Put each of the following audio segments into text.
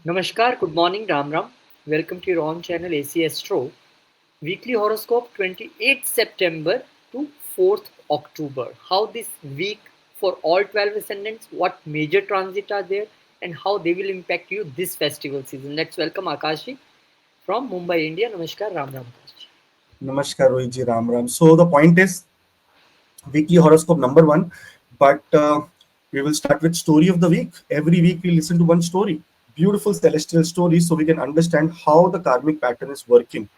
Namaskar, good morning, Ram Ram. Welcome to your own channel AC Astro. Weekly horoscope 28th September to 4th October. How this week for all 12 ascendants, what major transit are there, and how they will impact you this festival season. Let's welcome Akashi from Mumbai, India. Namaskar, Ram Ram. Akashi. Namaskar, Rohitji, Ram Ram. So the point is weekly horoscope number one, but we will start with story of the week. Every week we listen to one story, beautiful celestial stories, so we can understand how the karmic pattern is working.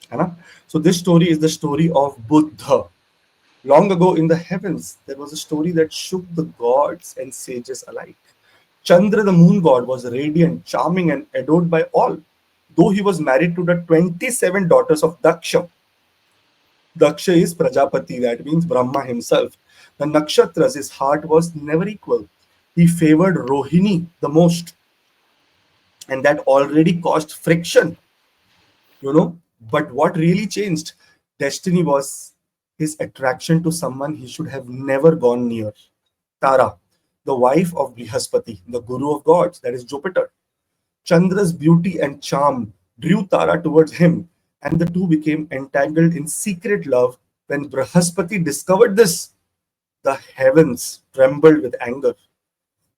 है ना? So this story is the story of Buddha. Long ago in the heavens, there was a story that shook the gods and sages alike. Chandra, the moon god, was radiant, charming, and adored by all. Though he was married to the 27 daughters of Daksha, Daksha is Prajapati, that means Brahma himself. The nakshatras, his heart was never equal. He favored Rohini the most, and that already caused friction, you know. But what really changed? Destiny was his attraction to someone he should have never gone near. Tara, the wife of Brihaspati, the guru of gods, that is Jupiter. Chandra's beauty and charm drew Tara towards him, and the two became entangled in secret love. When Brihaspati discovered this, the heavens trembled with anger.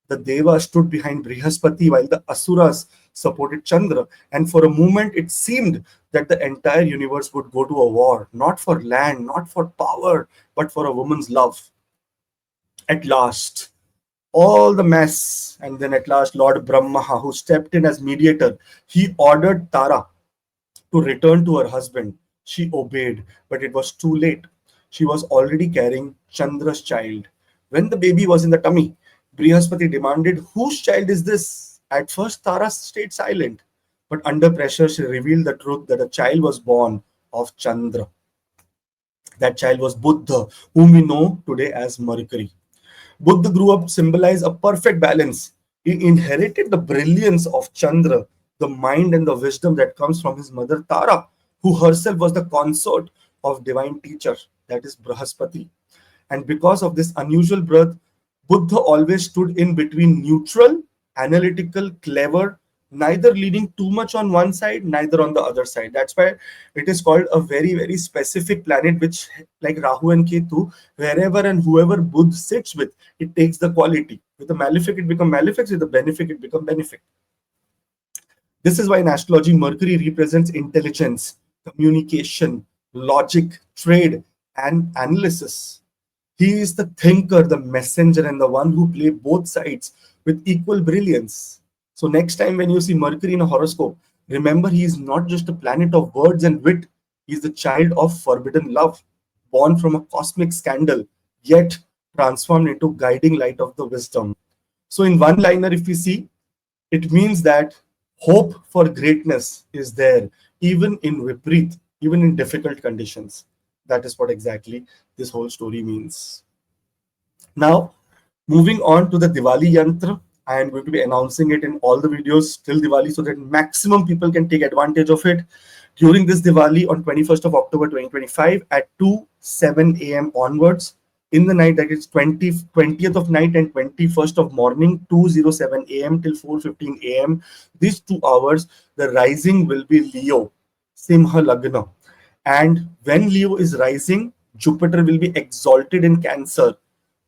The Devas stood behind Brihaspati while the Asuras supported Chandra, and for a moment it seemed that the entire universe would go to a war, not for land, not for power, but for a woman's love. At last, all the mess, and then at last Lord Brahma, who stepped in as mediator, he ordered Tara to return to her husband. She obeyed, but it was too late. She was already carrying Chandra's child. When the baby was in the tummy, Brihaspati demanded, "Whose child is this?" At first, Tara stayed silent, but under pressure, she revealed the truth that a child was born of Chandra. That child was Buddha, whom we know today as Mercury. Buddha grew up symbolize a perfect balance. He inherited the brilliance of Chandra, the mind and the wisdom that comes from his mother Tara, who herself was the consort of divine teacher, that is Brahaspati. And because of this unusual birth, Buddha always stood in between neutral, analytical, clever, neither leaning too much on one side, neither on the other side. That's why it is called a very, very specific planet, which, like Rahu and Ketu, wherever and whoever Buddha sits with, it takes the quality. With the malefic, it becomes malefic. With the benefic, it becomes benefic. This is why in astrology, Mercury represents intelligence, communication, logic, trade, and analysis. He is the thinker, the messenger, and the one who play both sides with equal brilliance. So next time when you see Mercury in a horoscope, remember he is not just a planet of words and wit. He is the child of forbidden love, born from a cosmic scandal, yet transformed into guiding light of the wisdom. So in one liner, if we see, it means that hope for greatness is there, even in Viprit, even in difficult conditions. That is what exactly this whole story means. Now, moving on to the Diwali yantra, I am going to be announcing it in all the videos till Diwali so that maximum people can take advantage of it. During this Diwali on 21st of October 2025 at 2:07 a.m. onwards, in the night, that is 20th of night and 21st of morning, 2:07 a.m. till 4:15 a.m. These 2 hours, the rising will be Leo, Simha Lagna. And when Leo is rising, Jupiter will be exalted in Cancer,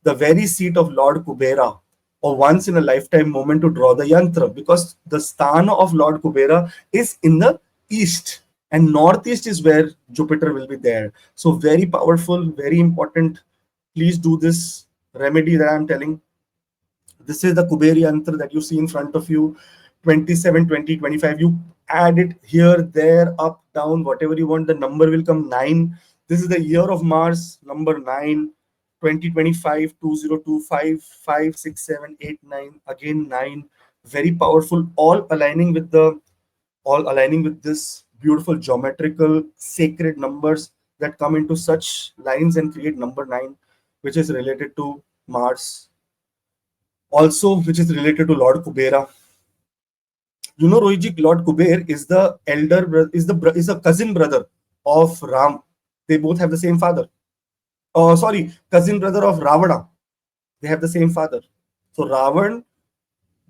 the very seat of Lord Kubera, or once in a lifetime moment to draw the yantra, because the sthana of Lord Kubera is in the east, and northeast is where Jupiter will be there. So very powerful, very important. Please do this remedy that I'm telling. This is the Kuberi yantra that you see in front of you. 27, 20, 25. You add it here, there, up, down, whatever you want. The number will come 9. This is the year of Mars, number 9. 2025, 2025, 5, 6, 7, 8, 9. Again 9. Very powerful. All aligning with this beautiful geometrical sacred numbers that come into such lines and create number 9, which is related to Mars, also which is related to Lord Kubera. You know, Rohiji, Lord Kuber is the is a cousin brother of Ram. They both have the same father. Oh, sorry, cousin brother of Ravana. They have the same father. So Ravan,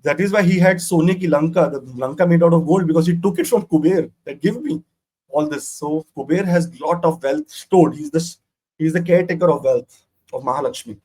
That is why he had Sone ki Lanka, the Lanka made out of gold, because he took it from Kuber. That give me all this. So Kuber has lot of wealth stored. He's the caretaker of wealth of Mahalakshmi.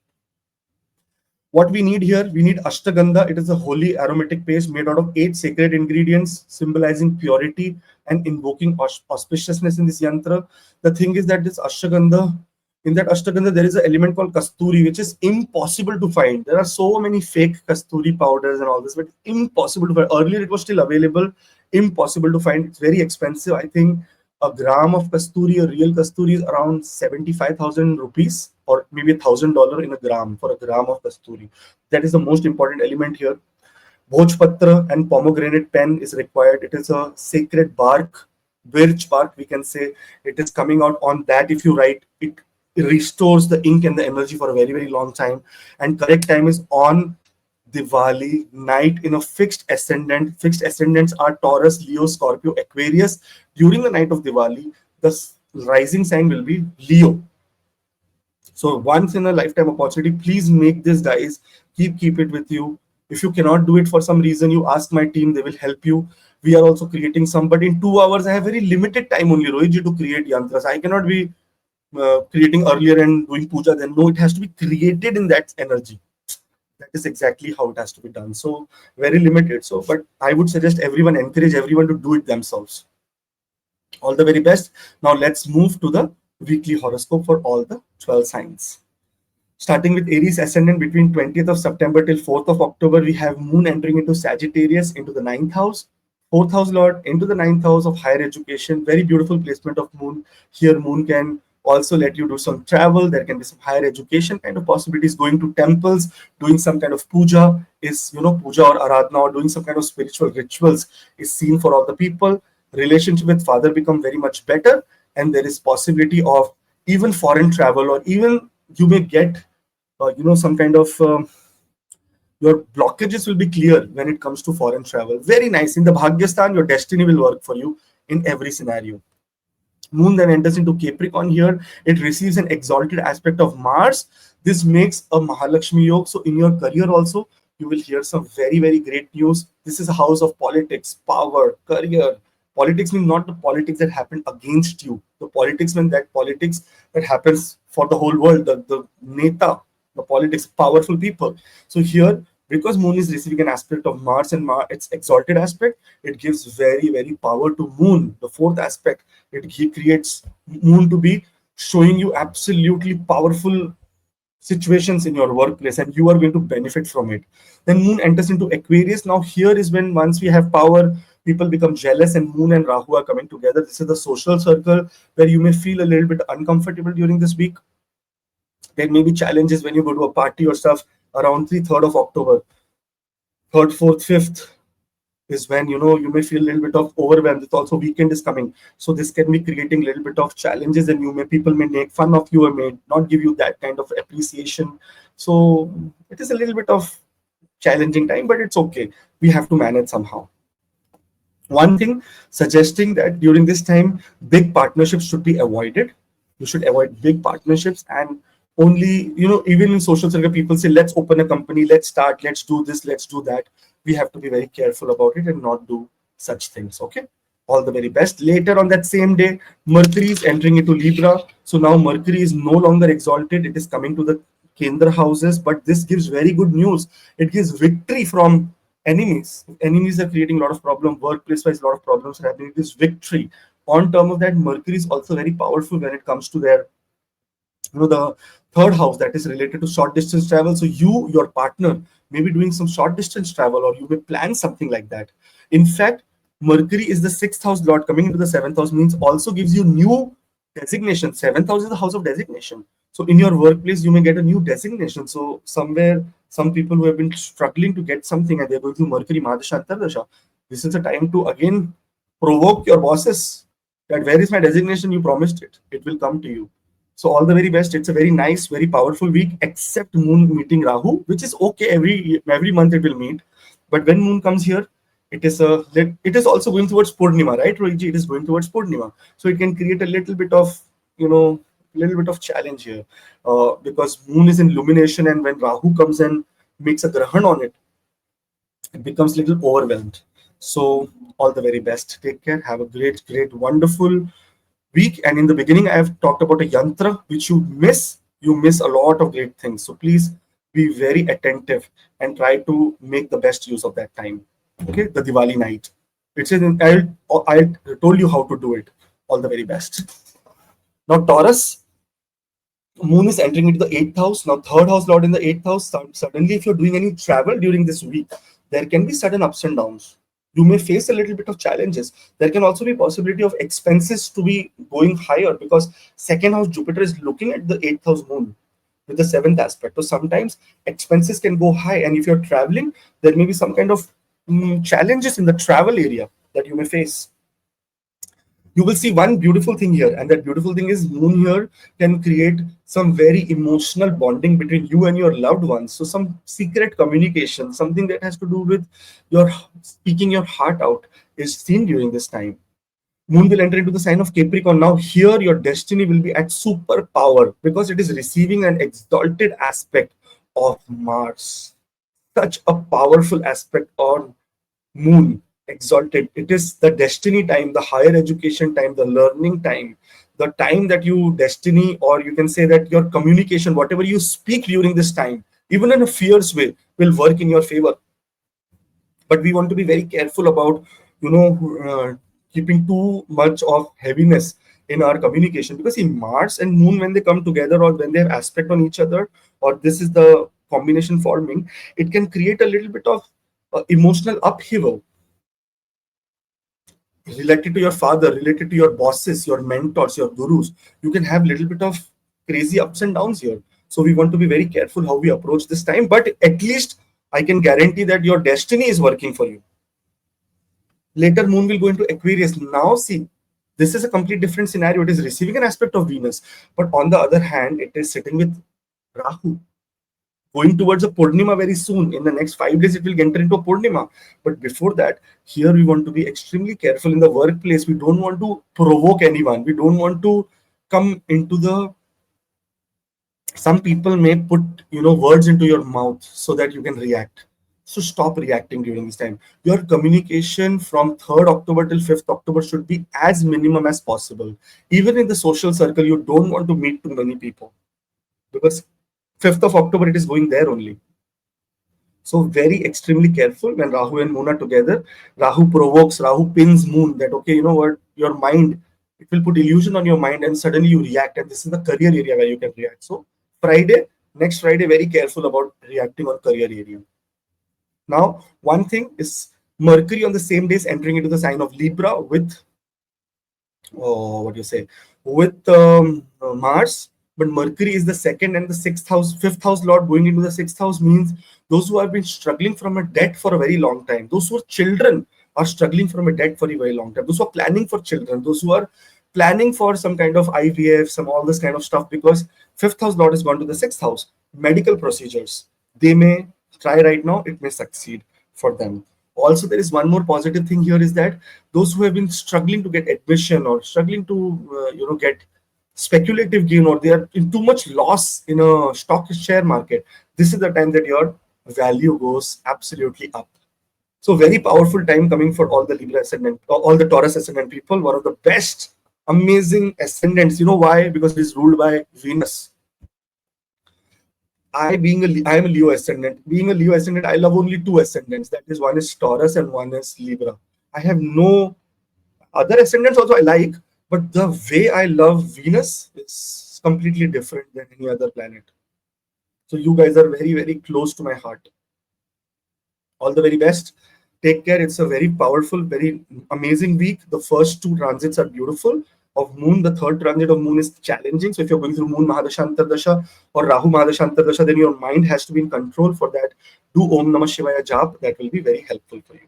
What we need here, we need Ashtagandha. It is a holy aromatic paste made out of 8 sacred ingredients, symbolizing purity and invoking auspiciousness in this yantra. The thing is that this Ashtagandha, in that Ashtagandha, there is an element called Kasturi, which is impossible to find. There are so many fake Kasturi powders and all this, but it's impossible to find. Earlier, it was still available, impossible to find. It's very expensive. I think a gram of Kasturi, a real Kasturi, is around 75,000 rupees, or maybe $1,000 in a gram for a gram of Kasturi. That is the most important element here. Bhojpatra and pomegranate pen is required. It is a sacred bark, birch bark, we can say. It is coming out on that. If you write, it restores the ink and the energy for a very, very long time. And correct time is on Diwali night in a fixed ascendant. Fixed ascendants are Taurus, Leo, Scorpio, Aquarius. During the night of Diwali, the rising sign will be Leo. So once in a lifetime opportunity, please make this, guys. Keep it with you. If you cannot do it for some reason, you ask my team, they will help you. We are also creating some, but in 2 hours, I have very limited time only, Rohitji, to create yantras. I cannot be creating earlier and doing puja then. No, it has to be created in that energy. That is exactly how it has to be done. So very limited. So, but I would suggest everyone, encourage everyone to do it themselves. All the very best. Now let's move to the weekly horoscope for all the 12 signs. Starting with Aries ascendant, between 20th of September till 4th of October, we have Moon entering into Sagittarius, into the 9th house. 4th house Lord into the 9th house of higher education. Very beautiful placement of Moon. Here Moon can also let you do some travel. There can be some higher education kind of possibilities. Going to temples, doing some kind of puja is, puja or aradhana, or doing some kind of spiritual rituals is seen for all the people. Relationship with father become very much better, and there is possibility of even foreign travel, or even you may get some kind of your blockages will be clear when it comes to foreign travel. Very nice. In the Bhagyastan, your destiny will work for you in every scenario. Moon then enters into Capricorn. Here it receives an exalted aspect of Mars. This makes a Mahalakshmi Yoga. So in your career also, you will hear some very, very great news. This is a house of politics, power, career. Politics means not the politics that happen against you. The politics means that politics that happens for the whole world, the neta, the politics, powerful people. So here, because Moon is receiving an aspect of Mars, and its exalted aspect, it gives very, very power to Moon. The fourth aspect, he creates Moon to be showing you absolutely powerful situations in your workplace, and you are going to benefit from it. Then Moon enters into Aquarius. Now here is when, once we have power, people become jealous, and Moon and Rahu are coming together. This is the social circle where you may feel a little bit uncomfortable during this week. There may be challenges when you go to a party or stuff around the 3rd of October. 3rd, 4th, 5th is when you may feel a little bit of overwhelmed. It's also weekend is coming, so this can be creating a little bit of challenges, and people may make fun of you or may not give you that kind of appreciation. So it is a little bit of challenging time, but it's okay. We have to manage somehow. One thing suggesting that during this time, big partnerships should be avoided. You should avoid big partnerships, and only, even in social circle, people say, let's open a company, let's start, let's do this, let's do that. We have to be very careful about it and not do such things. Okay. All the very best. Later on that same day, Mercury is entering into Libra. So now Mercury is no longer exalted. It is coming to the Kendra houses, but this gives very good news. It gives victory from enemies. Enemies are creating a lot of problems. Workplace wise, a lot of problems are happening. It is victory. On term of that, Mercury is also very powerful when it comes to their the third house, that is related to short distance travel. So your partner may be doing some short distance travel, or you may plan something like that. In fact, Mercury is the 6th house Lord. Coming into the 7th house means also gives you new designation. 7th house is the house of designation. So in your workplace, you may get a new designation. So somewhere, some people who have been struggling to get something, and they're going through Mercury Mahadasha Antardasha, this is a time to again provoke your bosses that, where is my designation? You promised it. It will come to you. So all the very best. It's a very nice, very powerful week, except Moon meeting Rahu, which is okay. Every month it will meet, but when Moon comes here, it is also going towards Purnima, right, Rohitji? It is going towards Purnima, so it can create a little bit of challenge here, because Moon is in illumination, and when Rahu comes and makes a grahan on it, it becomes a little overwhelmed. So all the very best. Take care. Have a great, wonderful week. And in the beginning, I have talked about a yantra, which you miss. You miss a lot of great things. So please be very attentive and try to make the best use of that time. Okay, the Diwali night. It's in. I told you how to do it. All the very best. Now Taurus, moon is entering into the eighth house. Now, third house lord in the eighth house. Suddenly, if you're doing any travel during this week, there can be sudden ups and downs. You may face a little bit of challenges. There can also be possibility of expenses to be going higher because second house Jupiter is looking at the eighth house moon with the seventh aspect. So sometimes expenses can go high, and if you're traveling, there may be some kind of challenges in the travel area that you may face. You will see one beautiful thing here, and that beautiful thing is moon here can create some very emotional bonding between you and your loved ones. So some secret communication, something that has to do with your speaking your heart out, is seen during this time. Moon will enter into the sign of Capricorn. Now here your destiny will be at superpower because it is receiving an exalted aspect of Mars. Such a powerful aspect on moon, exalted. It is the destiny time, the higher education time, the learning time, the time that you destiny, or you can say that your communication, whatever you speak during this time, even in a fierce way, will work in your favor. But we want to be very careful about, you know, keeping too much of heaviness in our communication, because see, Mars and moon, when they come together or when they have aspect on each other, or this is the combination forming, it can create a little bit of emotional upheaval related to your father, related to your bosses, your mentors, your gurus. You can have a little bit of crazy ups and downs here. So we want to be very careful how we approach this time. But at least I can guarantee that your destiny is working for you. Later, moon will go into Aquarius. Now, see, this is a complete different scenario. It is receiving an aspect of Venus, but on the other hand, it is sitting with Rahu, going towards a Purnima very soon. In the next 5 days, it will enter into a Purnima. But before that, here we want to be extremely careful in the workplace. We don't want to provoke anyone. We don't want to come into the. Some people may put words into your mouth so that you can react. So stop reacting during this time. Your communication from 3rd October till 5th October should be as minimum as possible. Even in the social circle, you don't want to meet too many people because 5th of October it is going there only. So very extremely careful when Rahu and Moon are together. Rahu provokes, Rahu pins Moon that, okay, you know what, your mind, it will put illusion on your mind and suddenly you react. And this is the career area where you can react. So next Friday, very careful about reacting on career area. Now, one thing is Mercury on the same day is entering into the sign of Libra with, what do you say, with Mars. But Mercury is the second and the sixth house, fifth house lord going into the sixth house means those who have been struggling from a debt for a very long time, those who are children are struggling from a debt for a very long time, those who are planning for children, those who are planning for some kind of IVF, some all this kind of stuff, because fifth house lord has gone to the sixth house. Medical procedures, they may try right now, it may succeed for them. Also, there is one more positive thing here is that those who have been struggling to get admission or struggling to get speculative gain, or they are in too much loss in a stock share market, this is the time that your value goes absolutely up. So very powerful time coming for all the Libra ascendant, all the Taurus ascendant people. One of the best amazing ascendants. You know why? Because it is ruled by Venus. I am a Leo ascendant. Being a Leo ascendant, I love only two ascendants. That is, one is Taurus and one is Libra. I have no other ascendants also I like, but the way I love Venus is completely different than any other planet. So you guys are very, very close to my heart. All the very best. Take care. It's a very powerful, very amazing week. The first two transits are beautiful. Of Moon, the third transit of Moon is challenging. So if you're going through Moon Mahadashantar Dasha or Rahu Mahadashantar Dasha, then your mind has to be in control. For that, do Om Namah Shivaya Jap. That will be very helpful for you.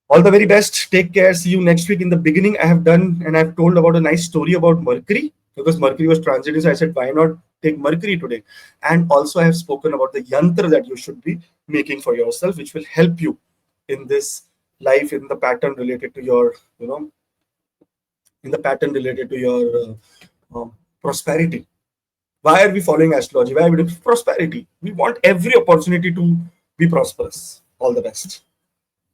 All the very best. Take care. See you next week. In the beginning, I have done and I've told about a nice story about Mercury, because Mercury was transiting. So I said, why not take Mercury today? And also, I have spoken about the yantra that you should be making for yourself, which will help you in this life, in the pattern related to your, in the pattern related to your prosperity. Why are we following astrology? Why are we doing prosperity? We want every opportunity to be prosperous. All the best.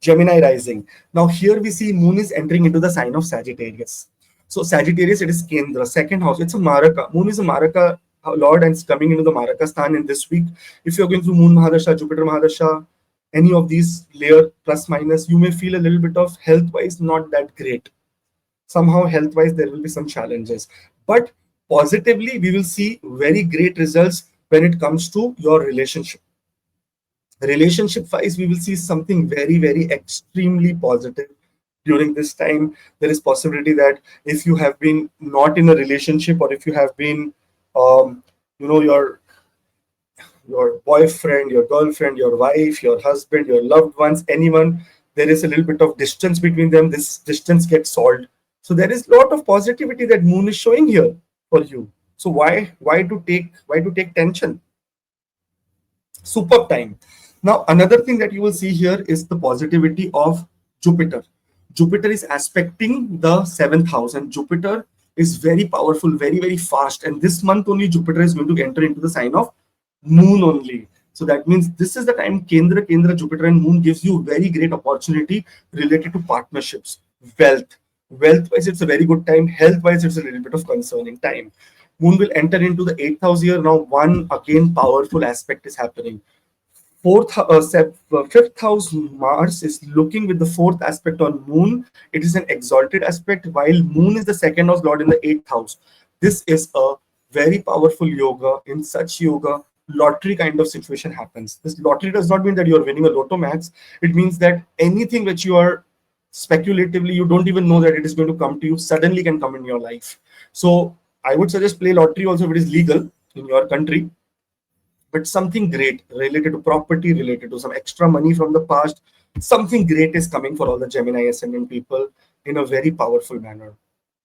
Gemini rising. Now here we see moon is entering into the sign of Sagittarius. So Sagittarius, it is Kendra, second house. It's a Maraka. Moon is a Maraka lord and it's coming into the Maraka stan in this week. If you're going through Moon Mahadasha, Jupiter Mahadasha, any of these layer plus minus, you may feel a little bit of health wise not that great. Somehow health wise there will be some challenges. But positively, we will see very great results when it comes to your relationship wise. We will see something very very extremely positive during this time. There is possibility that if you have been not in a relationship, or if you have been you know your boyfriend, your girlfriend, your wife, your husband, your loved ones, anyone, there is a little bit of distance between them, this distance gets solved. So there is a lot of positivity that moon is showing here for you. So why to take tension? Superb time. Now, another thing that you will see here is the positivity of Jupiter. Jupiter is aspecting the seventh house, and Jupiter is very powerful, very, very fast. And this month only, Jupiter is going to enter into the sign of Moon only. So that means this is the time Kendra, Jupiter, and Moon gives you very great opportunity related to partnerships, wealth. Wealth wise, it's a very good time. Health wise, it's a little bit of concerning time. Moon will enter into the eighth house here. Now, one again powerful aspect is happening. Fifth house Mars is looking with the fourth aspect on Moon. It is an exalted aspect, while Moon is the second house lord in the eighth house. This is a very powerful yoga. In such yoga, lottery kind of situation happens. This lottery does not mean that you are winning a lotto max. It means that anything which you are speculatively, you don't even know that it is going to come to you, suddenly can come in your life. So I would suggest play lottery also if it is legal in your country, but something great related to property, related to some extra money from the past, something great is coming for all the Gemini ascendant people in a very powerful manner.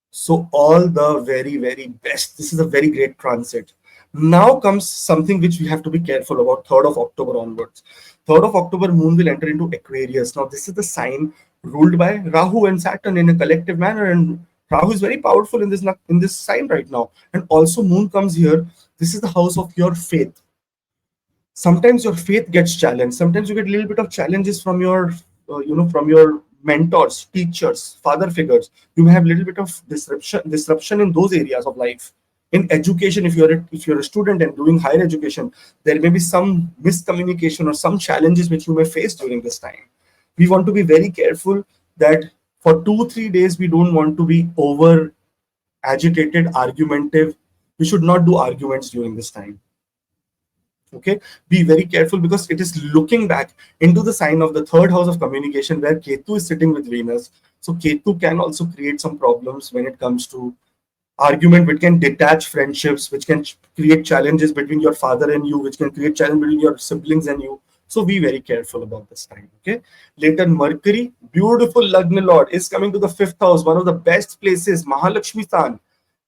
So all the very, very best. This is a very great transit. Now comes something which we have to be careful about 3rd of October onwards. 3rd of October, Moon will enter into Aquarius. Now, this is the sign ruled by Rahu and Saturn in a collective manner. And Rahu is very powerful in this sign right now. And also Moon comes here. This is the house of your faith. Sometimes your faith gets challenged. Sometimes you get a little bit of challenges from your from your mentors, teachers, father figures. You may have a little bit of disruption in those areas of life. In education, if you're a student and doing higher education, there may be some miscommunication or some challenges which you may face during this time. We want to be very careful that for 2-3 days we don't want to be over agitated, argumentative. We should not do arguments during this time. Okay, be very careful because it is looking back into the sign of the 3rd house of communication, where Ketu is sitting with Venus. So Ketu can also create some problems when it comes to argument, which can detach friendships, which can create challenges between your father and you, which can create challenge between your siblings and you. So be very careful about this time. Okay, later Mercury, beautiful Lagna Lord, is coming to the 5th house, one of the best places, Mahalakshmi Stan,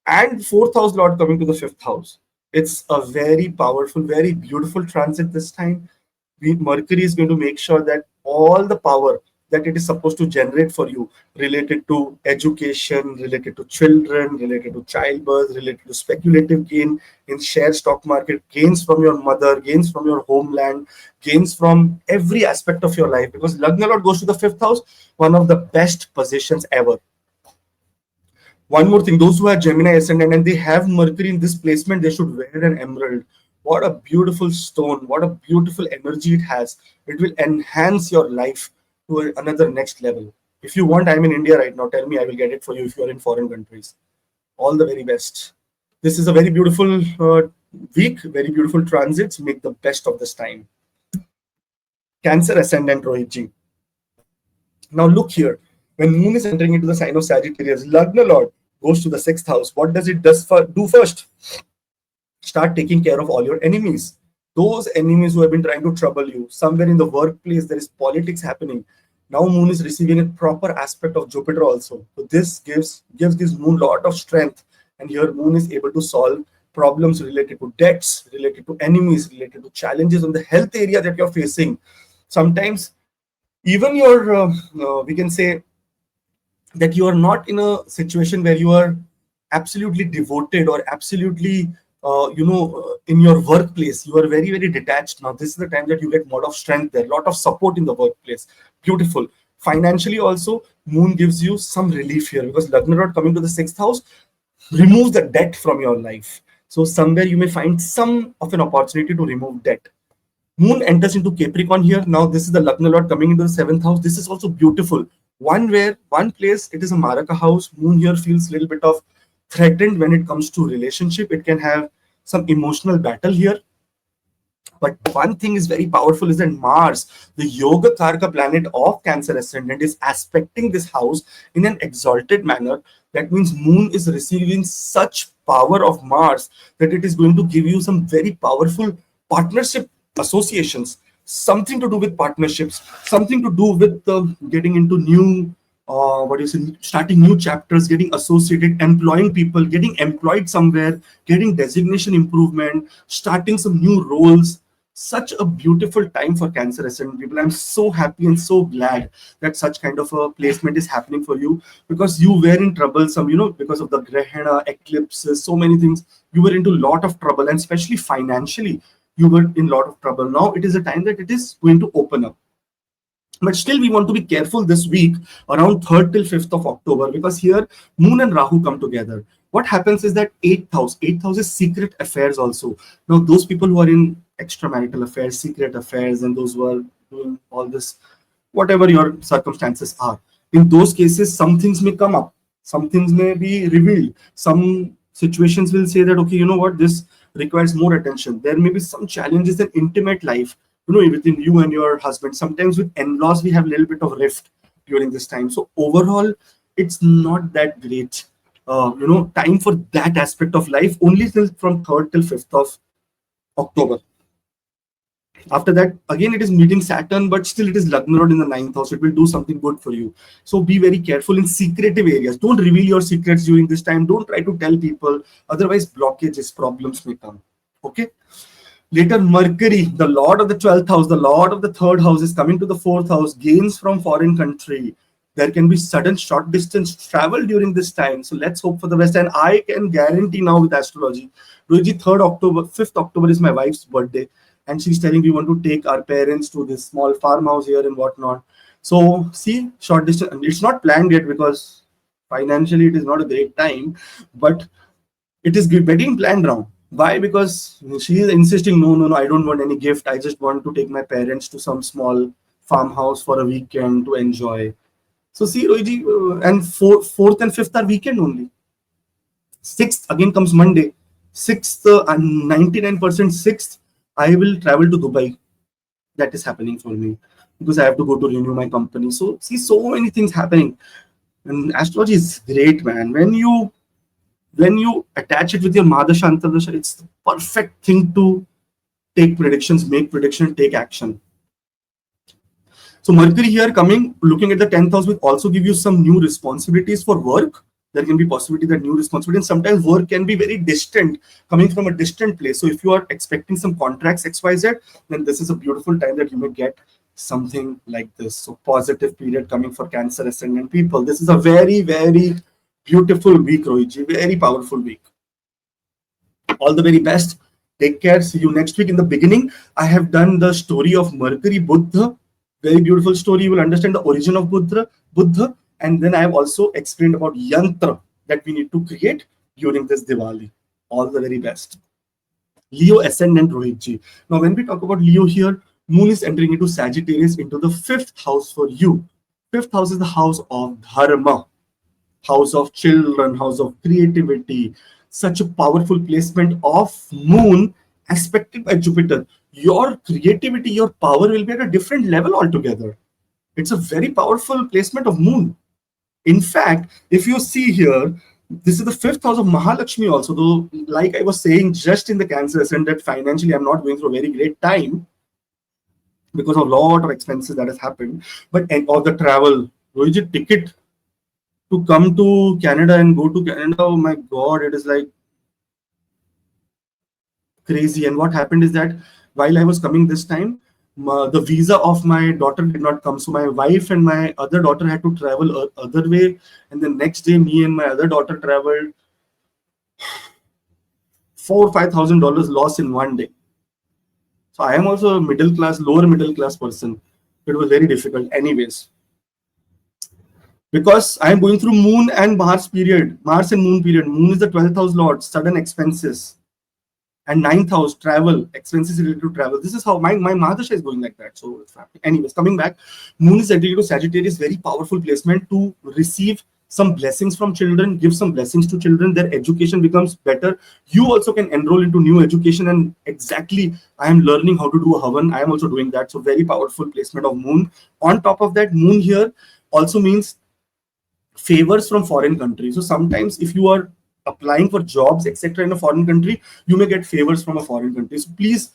and 4th house Lord coming to the 5th house. It's a very powerful, very beautiful transit this time. Mercury is going to make sure that all the power that it is supposed to generate for you, related to education, related to children, related to childbirth, related to speculative gain in share stock market, gains from your mother, gains from your homeland, gains from every aspect of your life, because Lagna Lord goes to the 5th house, one of the best positions ever. One more thing, those who are Gemini ascendant and they have Mercury in this placement, they should wear an emerald. What a beautiful stone, what a beautiful energy it has. It will enhance your life to another next level. If you want, I'm in India right now, tell me, I will get it for you if you are in foreign countries. All the very best. This is a very beautiful week, very beautiful transits. Make the best of this time. Cancer ascendant, Rohitji. Now look here. When Moon is entering into the sign of Sagittarius, Lagna Lord goes to the 6th house. What does it do first? Start taking care of all your enemies. Those enemies who have been trying to trouble you. Somewhere in the workplace, there is politics happening. Now Moon is receiving a proper aspect of Jupiter also. So this gives this Moon a lot of strength. And here Moon is able to solve problems related to debts, related to enemies, related to challenges on the health area that you're facing. Sometimes even your, we can say that you are not in a situation where you are absolutely devoted or absolutely in your workplace, you are very, very detached. Now this is the time that you get lot of strength there, lot of support in the workplace. Beautiful. Financially also, moon gives you some relief here, because Lagna Rod coming to the sixth house removes the debt from your life. So somewhere you may find some of an opportunity to remove debt. Moon enters into Capricorn here. Now this is the Lagna Lord coming into the seventh house. This is also beautiful. One place, it is a Maraka house. Moon here feels a little bit of threatened when it comes to relationship. It can have some emotional battle here. But one thing is very powerful is that Mars, the Yoga Karka planet of Cancer ascendant, is aspecting this house in an exalted manner. That means Moon is receiving such power of Mars that it is going to give you some very powerful partnership associations, something to do with partnerships, something to do with getting into new what do you say, starting new chapters, getting associated, employing people, getting employed somewhere, getting designation improvement, starting some new roles. Such a beautiful time for Cancer ascendant people. I'm so happy and so glad that such kind of a placement is happening for you, because you were in trouble some, because of the Grahana, eclipses, so many things. You were into a lot of trouble, and especially financially, you were in a lot of trouble. Now it is a time that it is going to open up. But still, we want to be careful this week around 3rd till 5th of October, because here Moon and Rahu come together. What happens is that 8th house is secret affairs also. Now, those people who are in extramarital affairs, secret affairs, and those who are doing all this, whatever your circumstances are, in those cases, some things may come up, some things may be revealed, some situations will say that, okay, you know what, this requires more attention. There may be some challenges in intimate life, within you and your husband. Sometimes with in-laws, we have a little bit of rift during this time. So overall, it's not that great, time for that aspect of life, only till from 3rd till 5th of October. After that, again, it is meeting Saturn, but still it is Lagna Road in the 9th house. It will do something good for you. So be very careful in secretive areas. Don't reveal your secrets during this time. Don't try to tell people. Otherwise, blockages, problems may come. Okay. Later, Mercury, the lord of the 12th house, the lord of the 3rd house, is coming to the 4th house, gains from foreign country. There can be sudden short distance travel during this time. So let's hope for the best. And I can guarantee now with astrology, Roji, 3rd October, 5th October is my wife's birthday. And she's telling we want to take our parents to this small farmhouse here and whatnot. So see, short distance, it's not planned yet because financially it is not a great time, but it is getting planned now. Why? Because she is insisting, no, I don't want any gift. I just want to take my parents to some small farmhouse for a weekend to enjoy. So see, Rohiji, and fourth and fifth are weekend only. Sixth again comes Monday. Sixth, 99% sixth, I will travel to Dubai. That is happening for me because I have to go to renew my company. So see, so many things happening. And astrology is great, man. When you attach it with your Madasha Antardasha, it's the perfect thing to take predictions, make prediction, take action. So Mercury here coming, looking at the 10th house will also give you some new responsibilities for work. There can be possibility that new responsibility, and sometimes work can be very distant, coming from a distant place. So if you are expecting some contracts XYZ, then this is a beautiful time that you may get something like this. So positive period coming for Cancer ascendant people. This is a very, very beautiful week, Rohitji. Very powerful week. All the very best. Take care. See you next week. In the beginning, I have done the story of Mercury, Buddha. Very beautiful story. You will understand the origin of Buddha. And then I have also explained about yantra that we need to create during this Diwali. All the very best. Leo ascendant, Rohitji. Now, when we talk about Leo here, Moon is entering into Sagittarius, into the 5th house for you. 5th house is the house of Dharma, house of children, house of creativity. Such a powerful placement of Moon aspected by Jupiter. Your creativity, your power will be at a different level altogether. It's a very powerful placement of Moon. In fact, if you see here, this is the 5th house of Mahalakshmi also, though, like I was saying, just in the Cancer ascendant, financially, I'm not going through a very great time because of a lot of expenses that has happened. But or the travel, Rohit, ticket to come to Canada and go to Canada, oh my God, it is like crazy. And what happened is that while I was coming this time, the visa of my daughter did not come. So my wife and my other daughter had to travel other way. And the next day, me and my other daughter traveled $4,000-5,000 loss in one day. So I am also a middle class, lower middle class person. It was very difficult anyways, because I am going through moon and Mars period, Mars and moon period. Moon is the 12th house lord, sudden expenses, and ninth house, travel, expenses related to travel. This is how my Mahadasha is going like that. So it's happening. Anyways, coming back, moon is dedicated to Sagittarius, very powerful placement to receive some blessings from children, give some blessings to children, their education becomes better. You also can enroll into new education, and exactly, I am learning how to do a Havan. I am also doing that. So very powerful placement of moon. On top of that, moon here also means favors from foreign countries. So sometimes if you are applying for jobs, etc., in a foreign country, you may get favors from a foreign country. So please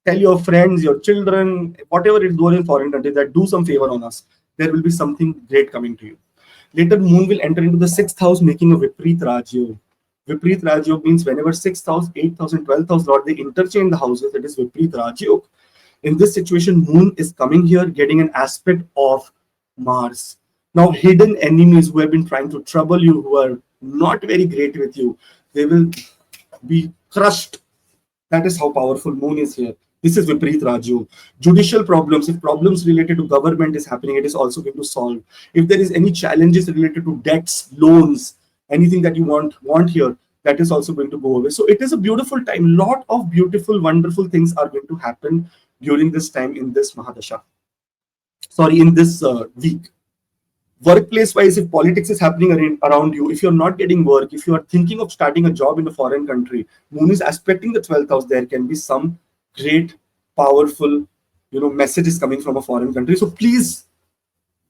tell your friends, your children, whatever is doing in foreign country, that do some favor on us. There will be something great coming to you. Later, moon will enter into the 6th house, making a Vipreet Rajyog. Vipreet Rajyog means whenever 6th house, 8th house, and 12th house lord, they interchange the houses, that is Vipreet Rajyog. In this situation, moon is coming here, getting an aspect of Mars. Now, hidden enemies who have been trying to trouble you, who are not very great with you, they will be crushed. That is how powerful moon is here. This is Vipreet Raju. Judicial problems, if problems related to government is happening, it is also going to solve. If there is any challenges related to debts, loans, anything that you want here, that is also going to go away. So it is a beautiful time. Lot of beautiful, wonderful things are going to happen during this time in this Mahadasha. Sorry, in this week. Workplace wise, if politics is happening around you, if you're not getting work, if you are thinking of starting a job in a foreign country, moon is aspecting the 12th house, there can be some great powerful messages coming from a foreign country. So please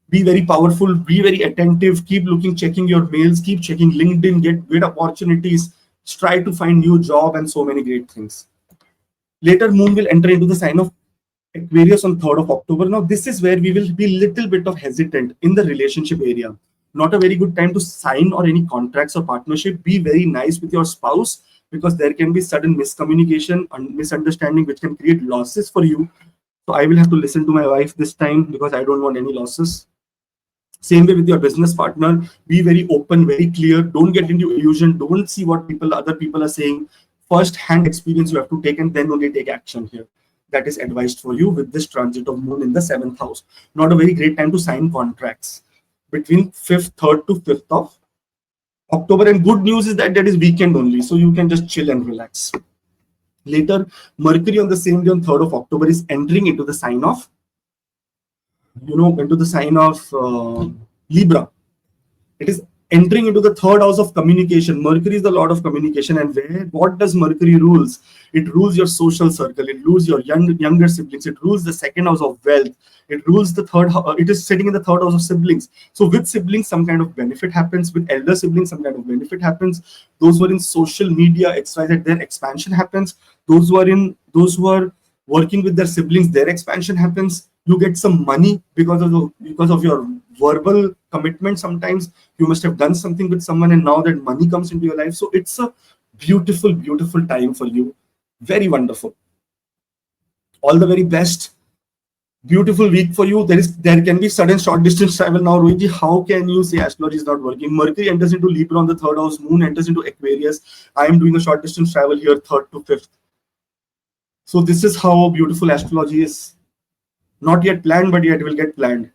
be very powerful, be very attentive, keep looking, checking your mails, keep checking LinkedIn, get great opportunities, try to find new job, and so many great things. Later, moon will enter into the sign of Aquarius on 3rd of October. Now, this is where we will be little bit of hesitant in the relationship area. Not a very good time to sign or any contracts or partnership. Be very nice with your spouse, because there can be sudden miscommunication and misunderstanding which can create losses for you. So I will have to listen to my wife this time, because I don't want any losses. Same way with your business partner. Be very open, very clear. Don't get into illusion. Don't see what other people are saying. First hand experience you have to take, and then only take action here. That is advised for you with this transit of moon in the 7th house. Not a very great time to sign contracts between 3rd to 5th of October. And good news is that is weekend only, so you can just chill and relax. Later, Mercury on the same day on 3rd of October is entering into the sign of Libra. It is entering into the 3rd house of communication. Mercury is the lord of communication, and what does Mercury rules? It rules your social circle. It rules your younger siblings. It rules the 2nd house of wealth. It rules the 3rd house. It is sitting in the 3rd house of siblings. So with siblings, some kind of benefit happens. With elder siblings, some kind of benefit happens. Those who are in social media, XYZ, their expansion happens. Those who are working with their siblings, their expansion happens. You get some money because of your verbal commitment. Sometimes you must have done something with someone, and now that money comes into your life. So it's a beautiful, beautiful time for you. Very wonderful. All the very best. Beautiful week for you. There can be sudden short distance travel. Now, Rohitji, how can you say astrology is not working? Mercury enters into Libra on the 3rd house. Moon enters into Aquarius. I am doing a short distance travel here, 3rd to 5th. So this is how beautiful astrology is. Not yet planned, but yet will get planned.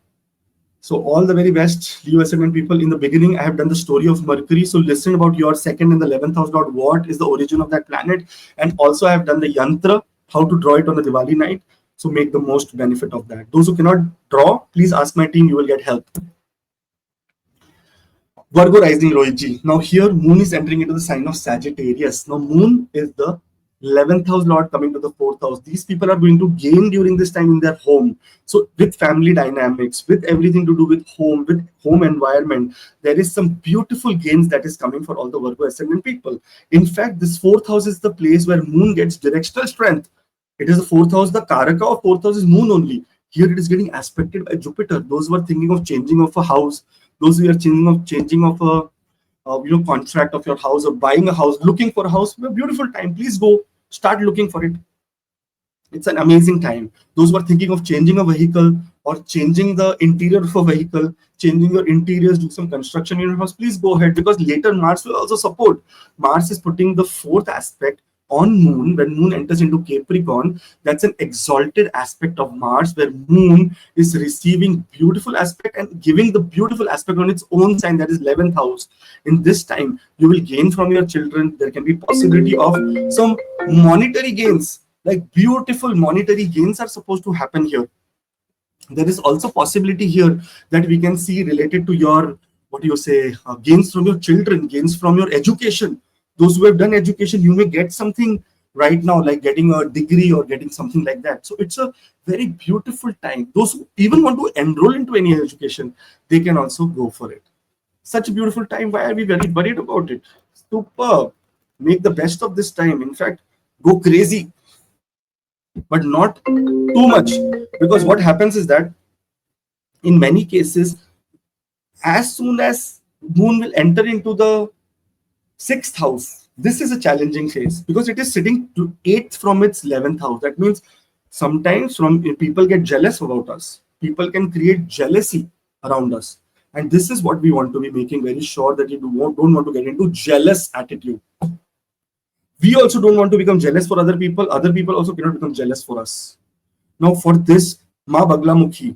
So all the very best, Leo ascendant people. In the beginning, I have done the story of Mercury. So listen about your 2nd and the 11th house lord. What is the origin of that planet? And also I have done the yantra, how to draw it on the Diwali night. So make the most benefit of that. Those who cannot draw, please ask my team. You will get help. Virgo rising, Rohitji. Now here, moon is entering into the sign of Sagittarius. Now moon is the 11th house lord coming to the 4th house. These people are going to gain during this time in their home. So with family dynamics, with everything to do with home environment, there is some beautiful gains that is coming for all the Virgo ascendant people. In fact, this 4th house is the place where moon gets directional strength. It is the 4th house. The Karaka of 4th house is moon only. Here it is getting aspected by Jupiter. Those who are thinking of changing of a house, those who are changing of a contract of your house, or buying a house, looking for a house, a beautiful time. Please go start looking for it. It's an amazing time. Those who are thinking of changing a vehicle, or changing the interior of a vehicle, changing your interiors, do some construction in your house, please go ahead, because later Mars will also support. Mars is putting the fourth aspect on Moon. When Moon enters into Capricorn, that's an exalted aspect of Mars, where Moon is receiving beautiful aspect and giving the beautiful aspect on its own sign, that is 11th house. In this time, you will gain from your children. There can be possibility of some monetary gains, like beautiful monetary gains are supposed to happen here. There is also possibility here that we can see related to your, what do you say, gains from your children, gains from your education. Those who have done education, you may get something right now, like getting a degree or getting something like that. So it's a very beautiful time. Those who even want to enroll into any education, they can also go for it. Such a beautiful time. Why are we very worried about it? Superb. Make the best of this time. In fact, go crazy, but not too much, because what happens is that in many cases, as soon as Moon will enter into the sixth house, this is a challenging phase because it is sitting to eighth from its 11th house. That means sometimes from people get jealous about us. People can create jealousy around us. And this is what we want to be making very sure, that you don't want to get into jealous attitude. We also don't want to become jealous for other people. Other people also cannot become jealous for us. Now for this, Ma Baglamukhi,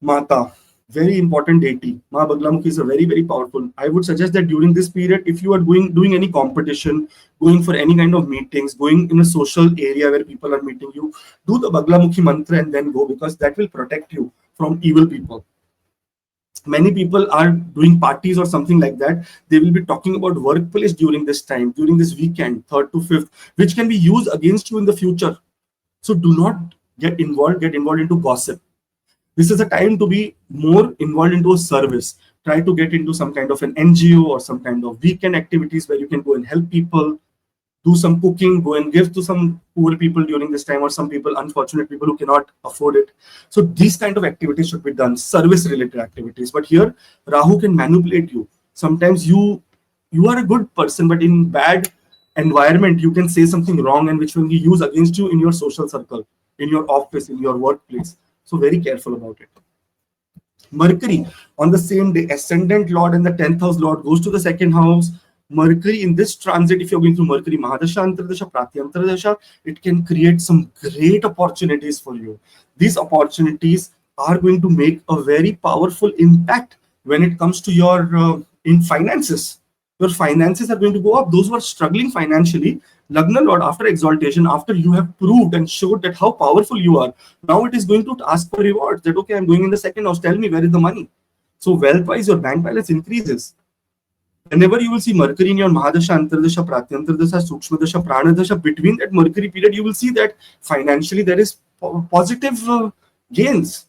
Mata, very important deity. Ma Baglamukhi is a very, very powerful. I would suggest that during this period, if you are doing any competition, going for any kind of meetings, going in a social area where people are meeting you, do the Baglamukhi mantra and then go, because that will protect you from evil people. Many people are doing parties or something like that. They will be talking about workplace during this time, during this weekend, 3rd to 5th, which can be used against you in the future. So do not get involved into gossip. This is a time to be more involved into a service. Try to get into some kind of an NGO or some kind of weekend activities where you can go and help people, do some cooking, go and give to some poor people during this time, or some people, unfortunate people who cannot afford it. So these kind of activities should be done, service related activities. But here Rahu can manipulate you. Sometimes you are a good person, but in bad environment you can say something wrong, and which will be used against you in your social circle, in your office, in your workplace. So very careful about it. Mercury on the same day, ascendant lord and the 10th house lord goes to the second house. Mercury in this transit, if you're going through Mercury Mahadasha, Antardasha, Pratyantardasha, it can create some great opportunities for you. These opportunities are going to make a very powerful impact when it comes to your in finances. Your finances are going to go up. Those who are struggling financially, Lagna Lord, after exaltation, after you have proved and showed that how powerful you are, now it is going to ask for rewards. That okay, I'm going in the second house. Tell me, where is the money? So wealth-wise, your bank balance increases. Whenever you will see Mercury in your Mahadasha, Antardasha, Pratyantardasha, Sukshmadasha, Pranadasha, between that Mercury period, you will see that financially there is positive gains.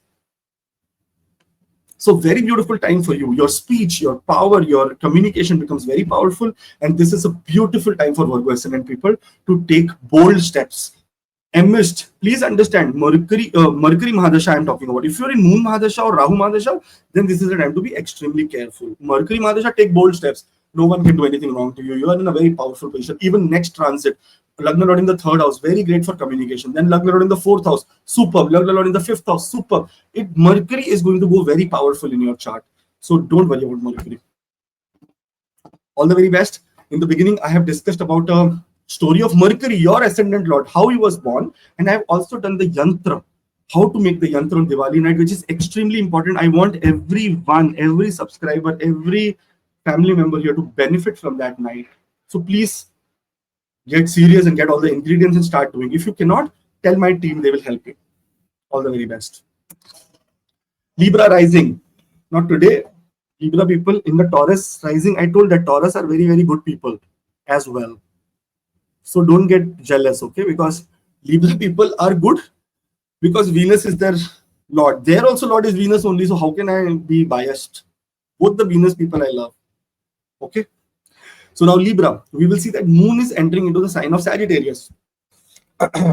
So very beautiful time for you. Your speech, your power, your communication becomes very powerful. And this is a beautiful time for Virgo ascendant people to take bold steps. Amidst, please understand, Mercury Mahadasha I'm talking about. If you're in Moon Mahadasha or Rahu Mahadasha, then this is the time to be extremely careful. Mercury Mahadasha, take bold steps. No one can do anything wrong to you. You are in a very powerful position. Even next transit, Lagna Lord in the 3rd house, very great for communication. Then Lagna Lord in the 4th house, superb. Lagna Lord in the 5th house, superb. Mercury is going to go very powerful in your chart. So don't worry about Mercury. All the very best. In the beginning, I have discussed about a story of Mercury, your ascendant lord, how he was born. And I have also done the yantra, how to make the yantra on Diwali night, which is extremely important. I want everyone, every subscriber, every family member here to benefit from that night. So please get serious and get all the ingredients and start doing. If you cannot, tell my team, they will help you. All the very best. Libra rising. Not today. Libra people in the Taurus rising, I told that Taurus are very, very good people as well. So don't get jealous, okay? Because Libra people are good because Venus is their lord. Their also lord is Venus only. So how can I be biased? Both the Venus people I love. Okay. So now Libra, we will see that Moon is entering into the sign of Sagittarius.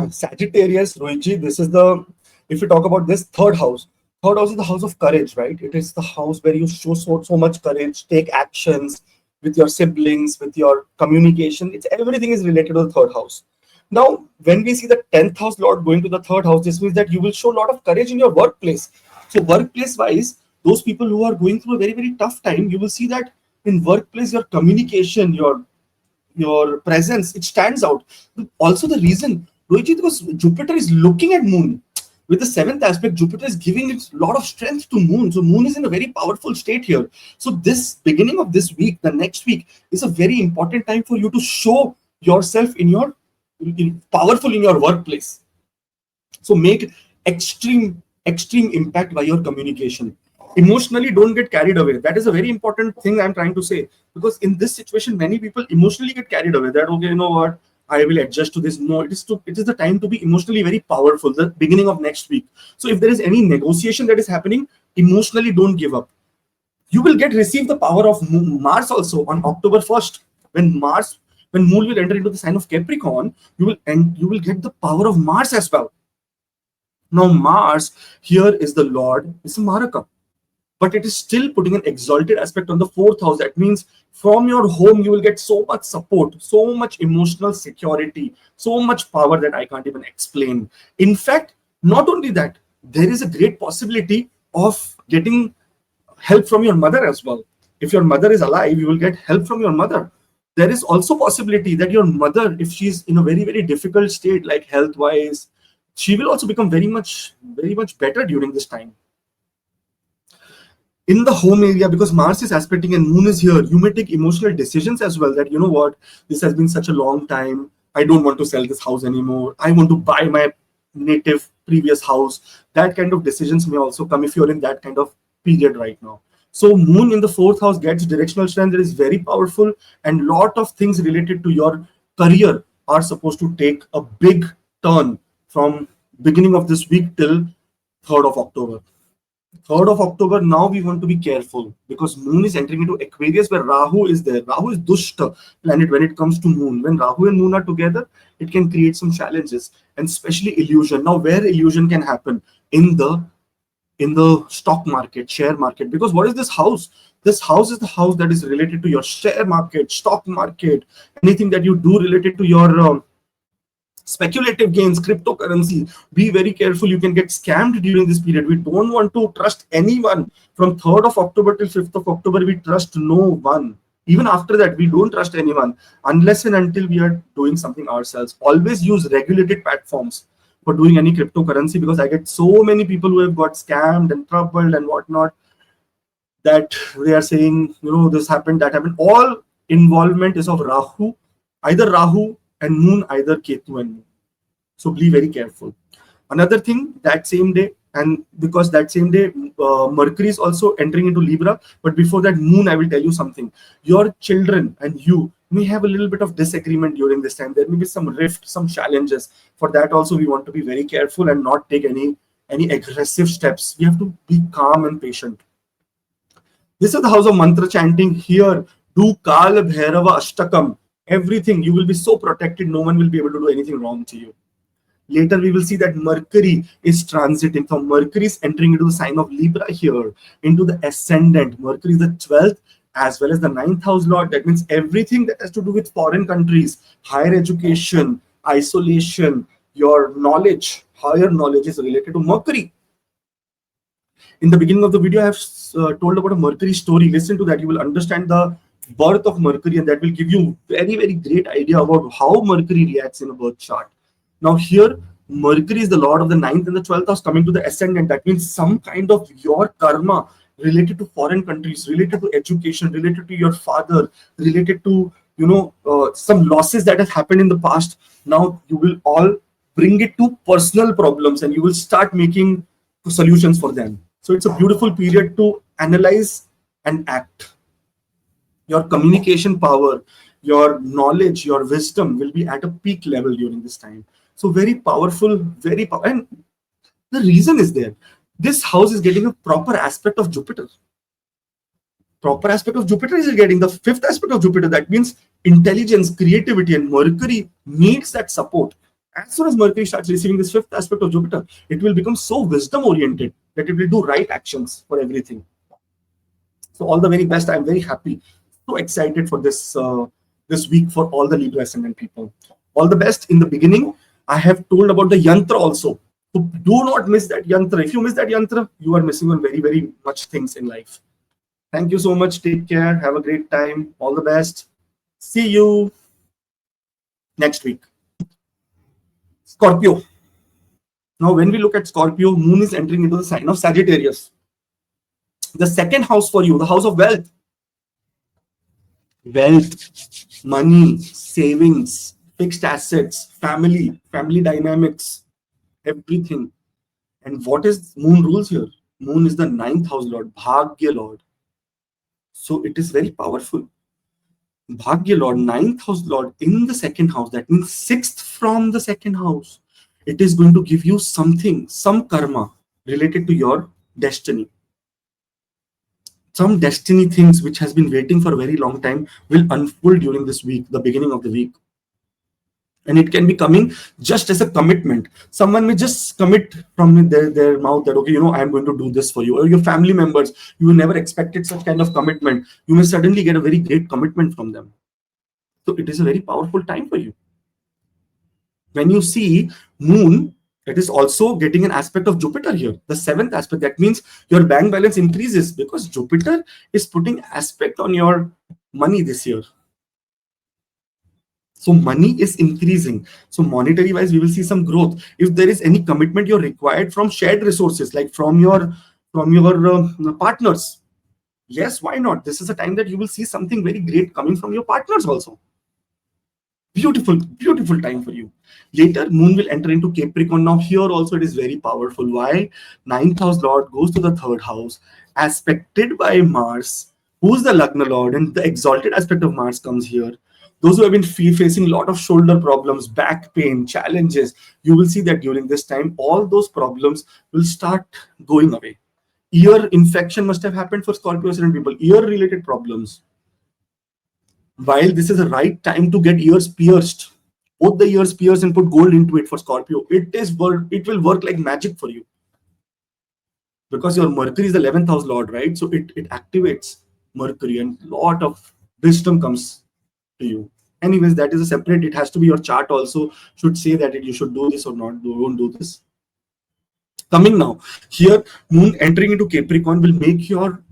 Sagittarius, Rohitji, this is the, if you talk about this 3rd house, 3rd house is the house of courage, right? It is the house where you show so much courage, take actions with your siblings, with your communication. It's everything is related to the 3rd house. Now, when we see the 10th house lord going to the 3rd house, this means that you will show a lot of courage in your workplace. So workplace wise, those people who are going through a very, very tough time, you will see that in workplace, your communication, your presence, it stands out. Also the reason, Rohit, because Jupiter is looking at moon. With the seventh aspect, Jupiter is giving it a lot of strength to moon. So moon is in a very powerful state here. So this beginning of this week, the next week, is a very important time for you to show yourself powerful in your workplace. So make extreme impact by your communication. Emotionally, don't get carried away. That is a very important thing I'm trying to say, because in this situation, many people emotionally get carried away. That, okay, you know what, I will adjust to this. No, it is the time to be emotionally very powerful, the beginning of next week. So if there is any negotiation that is happening, emotionally don't give up. You will receive the power of Mars also on October 1st. When Moon will enter into the sign of Capricorn, you will get the power of Mars as well. Now Mars here is the Lord, it's a Maraka, but it is still putting an exalted aspect on the fourth house. That means from your home, you will get so much support, so much emotional security, so much power that I can't even explain. In fact, not only that, there is a great possibility of getting help from your mother as well. If your mother is alive, you will get help from your mother. There is also possibility that your mother, if she's in a very, very difficult state, like health wise, she will also become very much better during this time. In the home area, because Mars is aspecting and Moon is here, you may take emotional decisions as well, that, you know what, this has been such a long time, I don't want to sell this house anymore, I want to buy my native previous house. That kind of decisions may also come if you're in that kind of period right now. So Moon in the fourth house gets directional strength that is very powerful, and lot of things related to your career are supposed to take a big turn from beginning of this week till 3rd of October. 3rd of October, now we want to be careful because Moon is entering into Aquarius where Rahu is there. Rahu is Dushta planet when it comes to Moon. When Rahu and Moon are together, it can create some challenges, and especially illusion. Now, where illusion can happen? In the stock market, share market. Because what is this house? This house is the house that is related to your share market, stock market, anything that you do related to your speculative gains, cryptocurrency. Be very careful, you can get scammed during this period. We don't want to trust anyone. From 3rd of October till 5th of October, we trust no one. Even after that, we don't trust anyone unless and until we are doing something ourselves. Always use regulated platforms for doing any cryptocurrency, because I get so many people who have got scammed and troubled and whatnot, that they are saying, you know, this happened, that happened. All involvement is of Rahu, either Rahu and Moon, either Ketu and Moon. So be very careful. Another thing, that same day, and because that same day Mercury is also entering into Libra, but before that Moon, I will tell you something. Your children and you may have a little bit of disagreement during this time. There may be some rift, some challenges. For that also, we want to be very careful and not take any aggressive steps. We have to be calm and patient. This is the house of mantra chanting. Here, do Kala Bhairava Ashtakam. Everything, you will be so protected, no one will be able to do anything wrong to you. Later, we will see that Mercury is transiting. So Mercury is entering into the sign of Libra here, into the ascendant. Mercury is the 12th as well as the 9th house lord. That means everything that has to do with foreign countries, higher education, isolation, your knowledge, higher knowledge is related to Mercury. In the beginning of the video, I have told about a Mercury story. Listen to that. You will understand the birth of Mercury, and that will give you very, very great idea about how Mercury reacts in a birth chart. Now here, Mercury is the lord of the 9th and the 12th house coming to the ascendant. That means some kind of your karma related to foreign countries, related to education, related to your father, related to, you know, some losses that have happened in the past. Now you will all bring it to personal problems and you will start making solutions for them. So it's a beautiful period to analyze and act. Your communication power, your knowledge, your wisdom will be at a peak level during this time. So very powerful, very powerful. And the reason is there. This house is getting a proper aspect of Jupiter. Proper aspect of Jupiter is getting the 5th aspect of Jupiter. That means intelligence, creativity, and Mercury needs that support. As soon as Mercury starts receiving this 5th aspect of Jupiter, it will become so wisdom oriented that it will do right actions for everything. So all the very best. I'm very happy, so excited for this week for all the Libra ascendant people. All the best. In the beginning, I have told about the yantra also. So do not miss that yantra. If you miss that yantra, you are missing on very, very much things in life. Thank you so much. Take care. Have a great time. All the best. See you next week. Scorpio. Now, when we look at Scorpio, Moon is entering into the sign of Sagittarius. The second house for you, the house of wealth. Wealth, money, savings, fixed assets, family dynamics, everything. And what is Moon rules here? Moon is the ninth house lord, Bhagya lord. So it is very powerful. Bhagya lord, ninth house lord in the second house. That means sixth from the second house. It is going to give you something, some karma related to your destiny. Some destiny things which has been waiting for a very long time will unfold during this week, the beginning of the week. And it can be coming just as a commitment. Someone may just commit from their mouth that, okay, I'm going to do this for you. Or your family members, you never expected such kind of commitment. You may suddenly get a very great commitment from them. So it is a very powerful time for you. When you see Moon, it is also getting an aspect of Jupiter here, the seventh aspect. That means your bank balance increases because Jupiter is putting aspect on your money this year. So money is increasing. So monetary wise, we will see some growth. If there is any commitment you're required from shared resources, like from your partners, yes, why not? This is a time that you will see something very great coming from your partners also. Beautiful time for you. Later, Moon will enter into Capricorn. Now here also it is very powerful. Why? Ninth house lord goes to the third house, aspected by Mars, who's the Lagna lord, and the exalted aspect of Mars comes here. Those who have been facing a lot of shoulder problems, back pain, challenges, you will see that during this time, all those problems will start going away. Ear infection must have happened for Scorpio ascendant people, ear related problems. While this is the right time to get ears pierced, both the ears pierced and put gold into it for Scorpio, it will work like magic for you. Because your Mercury is the 11th house lord, right? So it activates Mercury and lot of wisdom comes to you. Anyways, that is a separate, it has to be your chart also should say that you should do this or not, don't do this. Coming now, here Moon entering into Capricorn will make your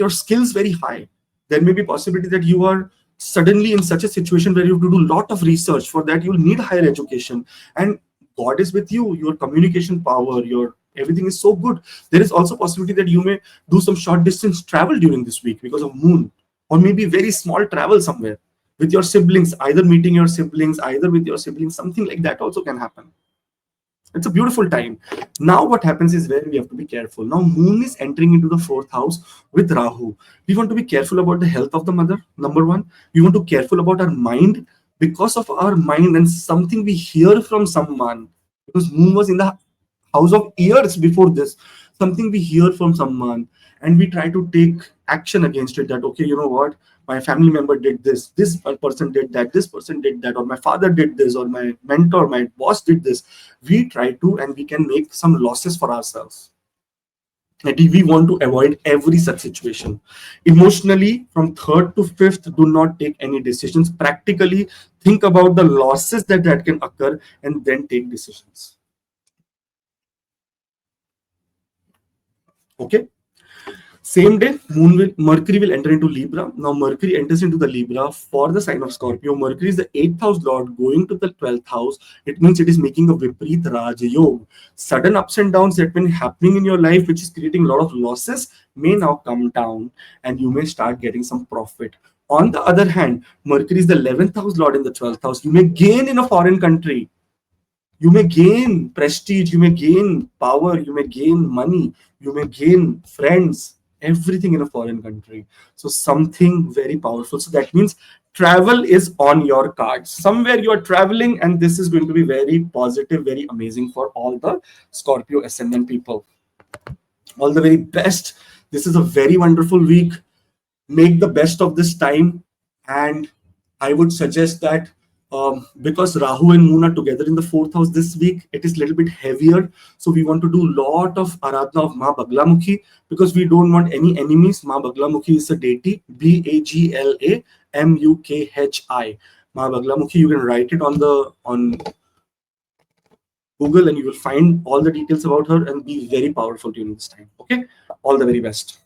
skills very high. There may be possibility that you are suddenly in such a situation where you have to do a lot of research. For that, you will need higher education. And God is with you. Your communication power, your everything is so good. There is also possibility that you may do some short distance travel during this week because of Moon. Or maybe very small travel somewhere with your siblings, either meeting your siblings, either with your siblings, something like that also can happen. It's a beautiful time. Now what happens is where we have to be careful. Now Moon is entering into the fourth house with Rahu. We want to be careful about the health of the mother. Number one, we want to be careful about our mind, because of our mind and something we hear from someone. Because Moon was in the house of ears before this. Something we hear from someone and we try to take action against it. That, okay, you know what? My family member did this person did that, this person did that, or my father did this, or my mentor, my boss did this. We try to, and we can make some losses for ourselves. And we want to avoid every such situation. Emotionally, from third to fifth, do not take any decisions. Practically, think about the losses that can occur and then take decisions. Okay. Same day, Mercury will enter into Libra. Now, Mercury enters into the Libra for the sign of Scorpio. Mercury is the 8th house lord going to the 12th house. It means it is making a Vipreet Raja Yoga. Sudden ups and downs that have been happening in your life, which is creating a lot of losses, may now come down and you may start getting some profit. On the other hand, Mercury is the 11th house lord in the 12th house. You may gain in a foreign country. You may gain prestige, you may gain power, you may gain money, you may gain friends, everything in a foreign country. So something very powerful. So that means travel is on your cards. Somewhere you are traveling, and this is going to be very positive, very amazing for all the Scorpio ascendant people. All the very best. This is a very wonderful week. Make the best of this time. And I would suggest that because Rahu and Moon are together in the fourth house this week, it is a little bit heavier. So we want to do a lot of Aradhana of Ma Baglamukhi because we don't want any enemies. Ma Baglamukhi is a deity, Baglamukhi. Ma Baglamukhi, you can write it on Google and you will find all the details about her and be very powerful during this time. Okay, all the very best.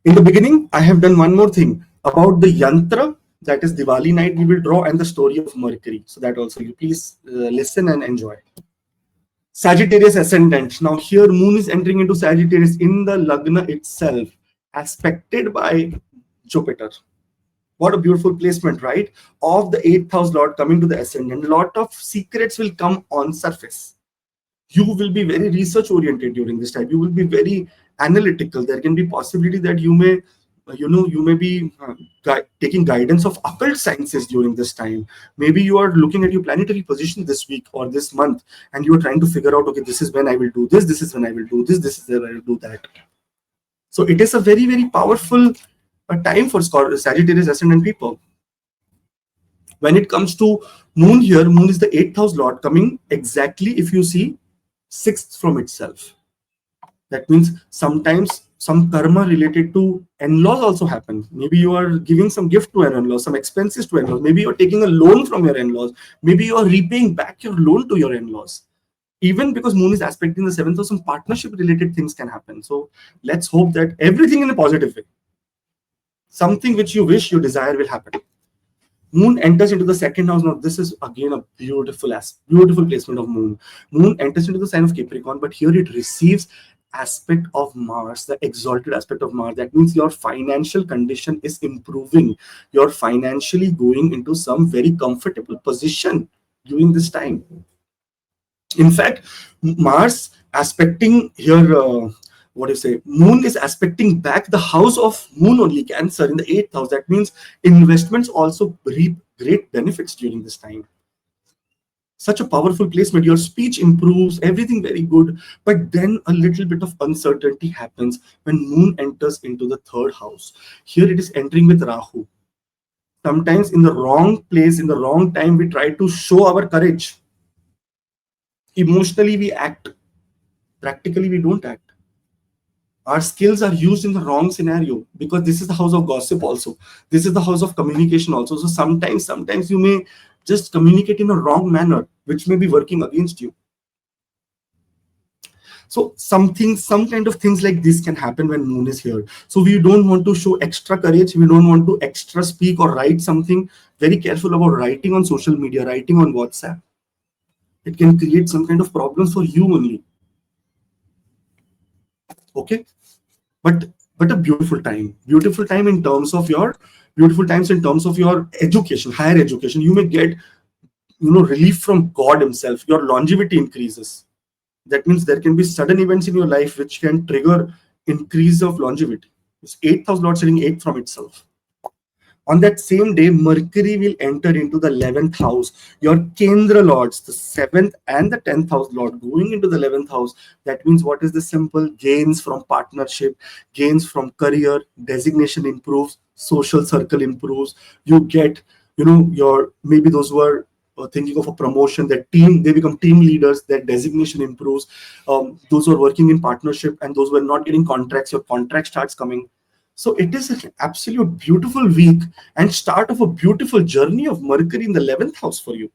In the beginning, I have done one more thing about the yantra, that is Diwali night we will draw, and the story of Mercury. So that also you please listen and enjoy. Sagittarius ascendant. Now here moon is entering into Sagittarius in the Lagna itself, aspected by Jupiter. What a beautiful placement, right? Of the 8th house lord coming to the ascendant, a lot of secrets will come on surface. You will be very research oriented during this time. You will be very analytical. There can be possibility that you may you may be taking guidance of occult sciences during this time. Maybe you are looking at your planetary position this week or this month and you are trying to figure out, okay, this is when I will do this is when I will do this is when I will do that. So it is a very, very powerful time for Sagittarius ascendant people. When it comes to moon here, moon is the 8th house lord coming exactly, if you see, 6th from itself. That means sometimes some karma related to in-laws also happen. Maybe you are giving some gift to an in-law, some expenses to in-laws. Maybe you are taking a loan from your in-laws. Maybe you are repaying back your loan to your in-laws. Even because moon is aspecting the 7th house, some partnership related things can happen. So let's hope that everything in a positive way. Something which you wish, you desire will happen. Moon enters into the 2nd house. Now, this is again a beautiful placement of moon. Moon enters into the sign of Capricorn, but here it receives aspect of Mars, the exalted aspect of Mars. That means your financial condition is improving. You're financially going into some very comfortable position during this time. In fact, Mars aspecting here, what do you say? Moon is aspecting back the house of moon only, Cancer, in the 8th house. That means investments also reap great benefits during this time. Such a powerful placement. Your speech improves, everything very good. But then a little bit of uncertainty happens when moon enters into the 3rd house. Here it is entering with Rahu. Sometimes in the wrong place, in the wrong time, we try to show our courage. Emotionally, we act. Practically, we don't act. Our skills are used in the wrong scenario, because this is the house of gossip also. This is the house of communication also. So sometimes you may just communicate in a wrong manner, which may be working against you. So some kind of things like this can happen when moon is here. So we don't want to show extra courage. We don't want to extra speak or write something. Very careful about writing on social media, writing on WhatsApp. It can create some kind of problems for you only. Okay, but a beautiful time in terms of your education, higher education. You may get relief from God himself. Your longevity increases. That means there can be sudden events in your life which can trigger increase of longevity. It's 8th house lord sitting 8th from itself. On that same day, Mercury will enter into the 11th house. Your Kendra lords, the 7th and the 10th house lord, going into the 11th house. That means what is the simple gains from partnership, gains from career, designation improves, social circle improves. You get, your maybe those who are thinking of a promotion, that team, they become team leaders, their designation improves. Those who are working in partnership and those who are not getting contracts, your contract starts coming. So it is an absolute beautiful week and start of a beautiful journey of Mercury in the 11th house for you.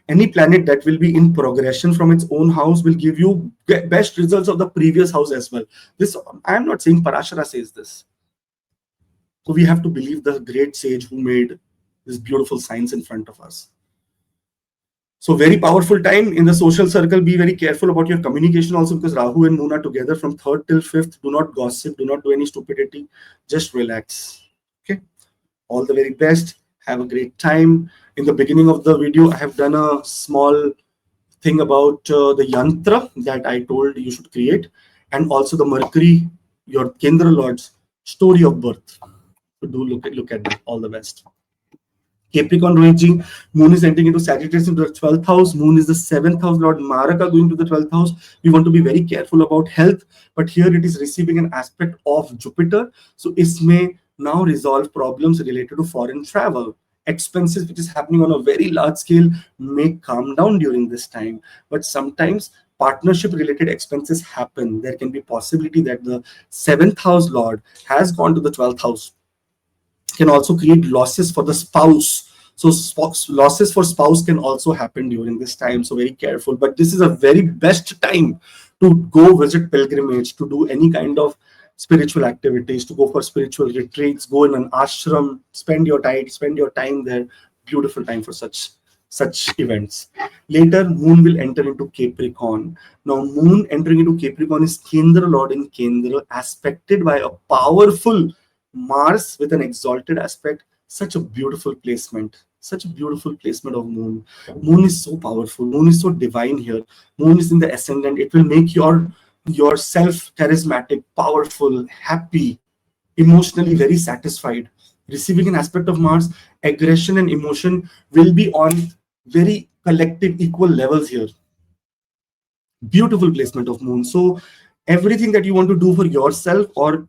Any planet that will be in progression from its own house will give you best results of the previous house as well. This, I am not saying Parashara says this. So we have to believe the great sage who made this beautiful science in front of us. So very powerful time in the social circle. Be very careful about your communication also, because Rahu and Moon are together from 3rd till 5th. Do not gossip. Do not do any stupidity. Just relax. Okay. All the very best. Have a great time. In the beginning of the video, I have done a small thing about the yantra that I told you should create, and also the Mercury, your Kendra Lord's story of birth. So do look at that. All the best. Capricorn Rohit, Moon is entering into Sagittarius into the 12th house. Moon is the 7th house lord. Maraka going to the 12th house. We want to be very careful about health, but here it is receiving an aspect of Jupiter. So it may now resolve problems related to foreign travel. Expenses which is happening on a very large scale may calm down during this time, but sometimes partnership related expenses happen. There can be possibility that the 7th house lord has gone to the 12th house. Can also create losses for the spouse. So losses for spouse can also happen during this time, so very careful. But this is a very best time to go visit pilgrimage, to do any kind of spiritual activities, to go for spiritual retreats, go in an ashram, spend your time there. Beautiful time for such events. Later, Moon will enter into Capricorn. Now, Moon entering into Capricorn is Kendra Lord in Kendra, aspected by a powerful Mars with an exalted aspect. Such a beautiful placement. Such a beautiful placement of Moon. Moon is so powerful. Moon is so divine here. Moon is in the ascendant. It will make yourself charismatic, powerful, happy, emotionally very satisfied. Receiving an aspect of Mars, aggression and emotion will be on very collective equal levels here. Beautiful placement of Moon. So everything that you want to do for yourself or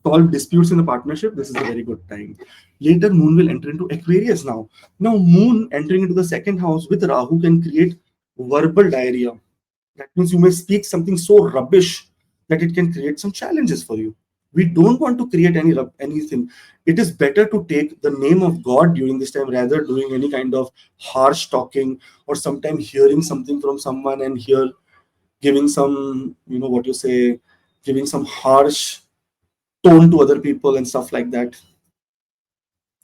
solve disputes in a partnership, this is a very good time. Later, Moon will enter into Aquarius now. Now, Moon entering into the second house with Rahu can create verbal diarrhea. That means you may speak something so rubbish that it can create some challenges for you. We don't want to create anything. It is better to take the name of God during this time rather doing any kind of harsh talking, or sometimes hearing something from someone and here giving some, what you say, giving some harsh tone to other people and stuff like that.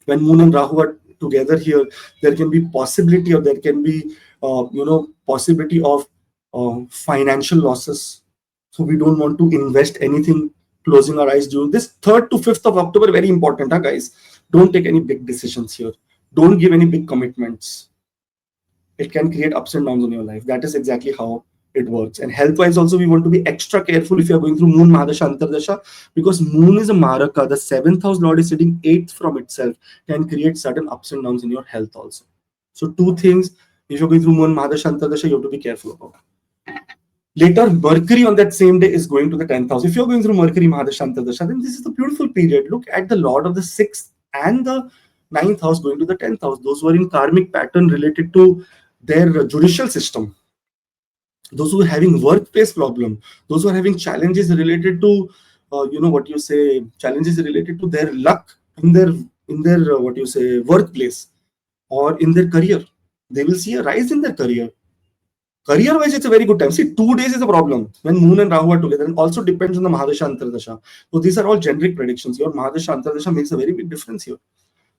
When Moon and Rahu are together here, there can be possibility, or there can be possibility of financial losses. So we don't want to invest anything, closing our eyes during this 3rd to 5th of October. Very important, guys. Don't take any big decisions here. Don't give any big commitments. It can create ups and downs in your life. That is exactly how it works. And health wise also, we want to be extra careful if you are going through Moon Mahadasha Antardasha, because Moon is a Maraka. The 7th house Lord is sitting 8th from itself, can create sudden ups and downs in your health also. So 2 things, if you're going through Moon Mahadasha Antardasha, you have to be careful about. Later, Mercury on that same day is going to the 10th house. If you're going through Mercury Mahadasha Antardasha, then this is a beautiful period. Look at the Lord of the 6th and the 9th house going to the 10th house. Those who are in karmic pattern related to their judicial system, those who are having workplace problem, those who are having challenges related to challenges related to their luck in their workplace or in their career, they will see a rise in their career. Career wise, it's a very good time. See, 2 days is a problem when Moon and Rahu are together, and also depends on the Mahadasha Antardasha. So these are all generic predictions. Your Mahadasha Antardasha makes a very big difference here.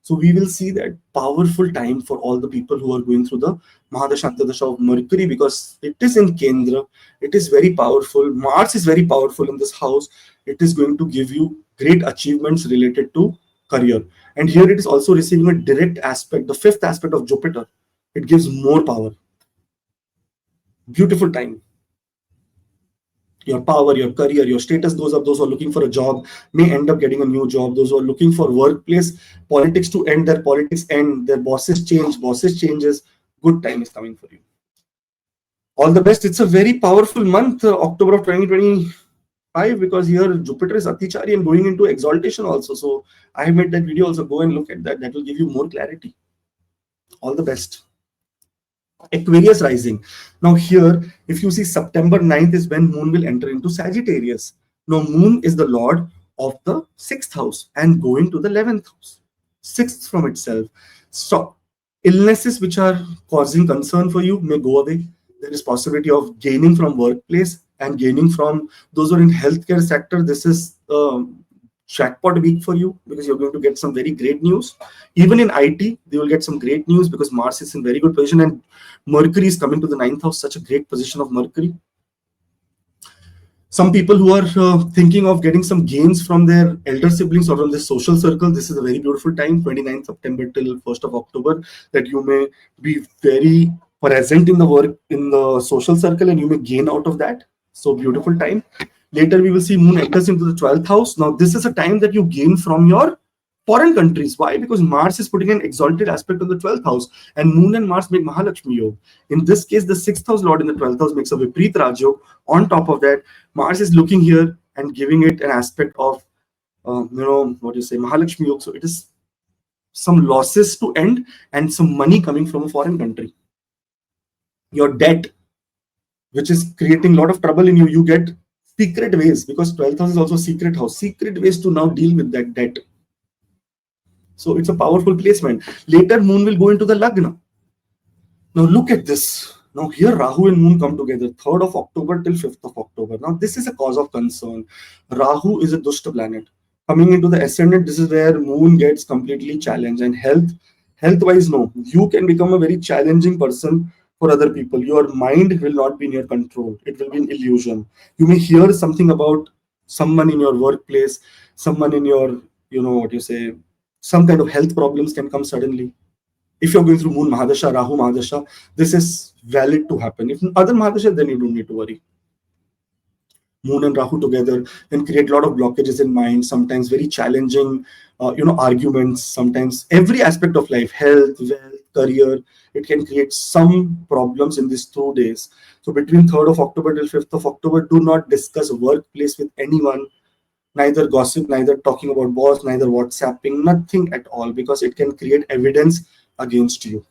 So we will see that powerful time for all the people who are going through the Mahadasha Antardasha of Mercury, because it is in Kendra. It is very powerful. Mars is very powerful in this house. It is going to give you great achievements related to career. And here it is also receiving a direct aspect, the 5th aspect of Jupiter. It gives more power. Beautiful time. Your power, your career, your status goes up. Those who are looking for a job may end up getting a new job. Those who are looking for workplace politics to end, their politics end, their bosses changes. Good time is coming for you. All the best. It's a very powerful month, October of 2025, because here Jupiter is Atichari and going into exaltation also. So I have made that video also. Go and look at that. That will give you more clarity. All the best. Aquarius rising. Now here, if you see, September 9th is when Moon will enter into Sagittarius. Now Moon is the Lord of the 6th house and going to the 11th house. 6th from itself. So illnesses which are causing concern for you may go away. There is possibility of gaining from workplace and gaining from those who are in healthcare sector. This is jackpot week for you, because you're going to get some very great news. Even in IT, they will get some great news because Mars is in very good position and Mercury is coming to the 9th house, such a great position of Mercury. Some people who are thinking of getting some gains from their elder siblings or from their social circle, this is a very beautiful time, 29th September till 1st of October, that you may be very present in the work, in the social circle, and you may gain out of that. So beautiful time. Later, we will see Moon enters into the 12th house. Now, this is a time that you gain from your foreign countries. Why? Because Mars is putting an exalted aspect on the 12th house, and Moon and Mars make Mahalakshmi Yoga. In this case, the 6th house Lord in the 12th house makes a Vipreet Raj Yoga. On top of that, Mars is looking here and giving it an aspect of, Mahalakshmi Yoga. So it is some losses to end and some money coming from a foreign country. Your debt, which is creating a lot of trouble in you, you get secret ways, because 12th house is also secret house, secret ways to now deal with that debt. So it's a powerful placement. Later, moon will go into the Lagna. Now look at this. Now here Rahu and Moon come together 3rd of October till 5th of October. Now this is a cause of concern. Rahu is a Dushta planet. Coming into the ascendant, this is where Moon gets completely challenged. And health-wise, no. You can become a very challenging person for other people. Your mind will not be in your control. It will be an illusion. You may hear something about someone in your workplace, someone in your, what you say, some kind of health problems can come suddenly. If you're going through Moon Mahadasha, Rahu Mahadasha, this is valid to happen. If other Mahadasha, then you don't need to worry. Moon and Rahu together can create a lot of blockages in mind, sometimes very challenging, arguments, sometimes every aspect of life, health, wealth, career, it can create some problems in these 2 days. So between 3rd of October till 5th of October, do not discuss workplace with anyone, neither gossip, neither talking about boss, neither WhatsApping, nothing at all, because it can create evidence against you.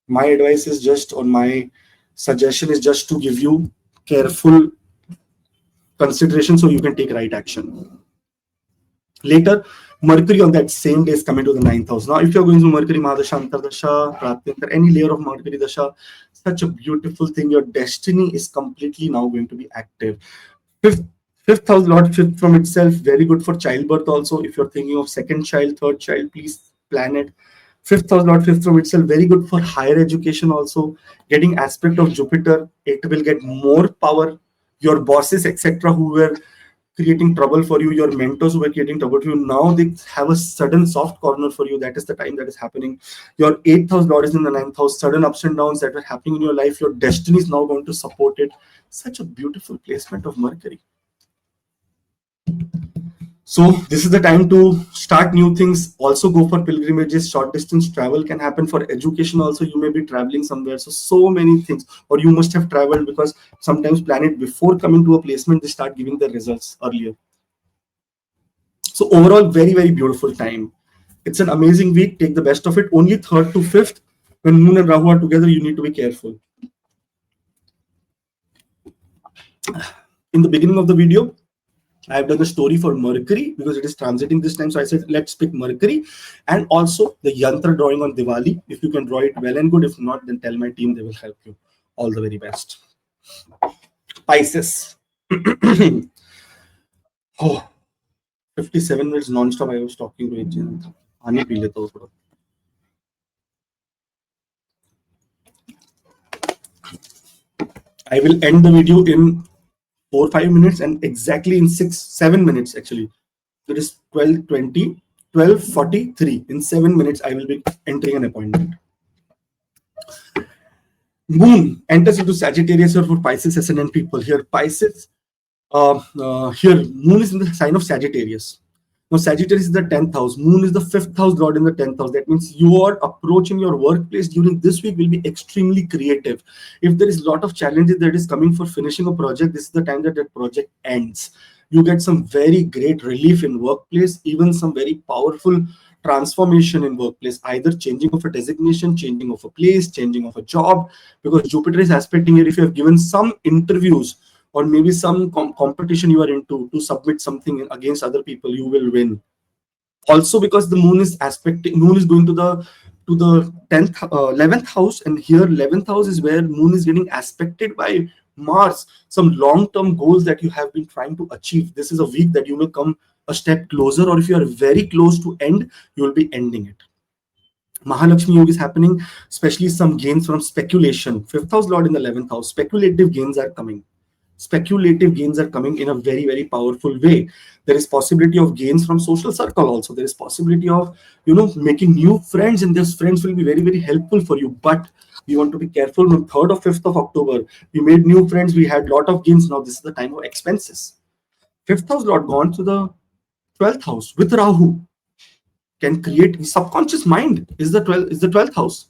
My advice is just, or my suggestion is just to give you careful consideration so you can take right action. Later, Mercury on that same day is coming to the 9th house. Now, if you're going to Mercury Mahadasha, Antardasha, Pratyanta, any layer of Mercury Dasha, such a beautiful thing. Your destiny is completely now going to be active. Fifth house, Lord, fifth from itself, very good for childbirth also. If you're thinking of second child, third child, please plan it. Fifth house, Lord, fifth from itself, very good for higher education also. Getting aspect of Jupiter, it will get more power. Your bosses, etc., who were creating trouble for you, your mentors who were creating trouble for you, now they have a sudden soft corner for you. That is the time that is happening. Your 8th house Lord is in the 9th house. Sudden ups and downs that were happening in your life, your destiny is now going to support it. Such a beautiful placement of Mercury. So this is the time to start new things. Also go for pilgrimages. Short distance travel can happen. For education also, you may be traveling somewhere. So many things, or you must have traveled, because sometimes planet before coming to a placement, they start giving the results earlier. So overall, very, very beautiful time. It's an amazing week. Take the best of it. Only 3rd to 5th, when Moon and Rahu are together, you need to be careful. In the beginning of the video, I have done a story for Mercury because it is transiting this time. So I said, let's pick Mercury, and also the yantra drawing on Diwali. If you can draw it, well and good. If not, then tell my team, they will help you. All the very best. Pisces. Oh, 57 minutes non-stop I was talking to Agent. Pani pee leta hu thoda. I will end the video in 4-5 minutes, and exactly in 6-7 minutes actually. It is 12:20, 12:43. In 7 minutes, I will be entering an appointment. Moon enters into Sagittarius for Pisces ascendant people. Here, Pisces, here, Moon is in the sign of Sagittarius. Now, Sagittarius is the 10th house. Moon is the 5th house Lord in the 10th house. That means your approach in your workplace during this week will be extremely creative. If there is a lot of challenges that is coming for finishing a project, this is the time that that project ends. You get some very great relief in workplace, even some very powerful transformation in workplace, either changing of a designation, changing of a place, changing of a job, because Jupiter is aspecting here. If you have given some interviews, or maybe some competition you are into, to submit something against other people, you will win. Also because the moon is aspecting, moon is going to the 10th 11th house, and here 11th house is where moon is getting aspected by Mars. Some long-term goals that you have been trying to achieve, this is a week that you may come a step closer, or if you are very close to end, you will be ending it. Mahalakshmi Yoga is happening, especially some gains from speculation. 5th house Lord in the 11th house, speculative gains are coming. Speculative gains are coming in a very, very powerful way. There is possibility of gains from social circle also. There is possibility of, making new friends, and those friends will be very, very helpful for you. But we want to be careful. On 3rd or 5th of October, we made new friends. We had a lot of gains. Now this is the time of expenses. 5th house Lord gone to the 12th house with Rahu. Can create subconscious mind. Is the 12th house.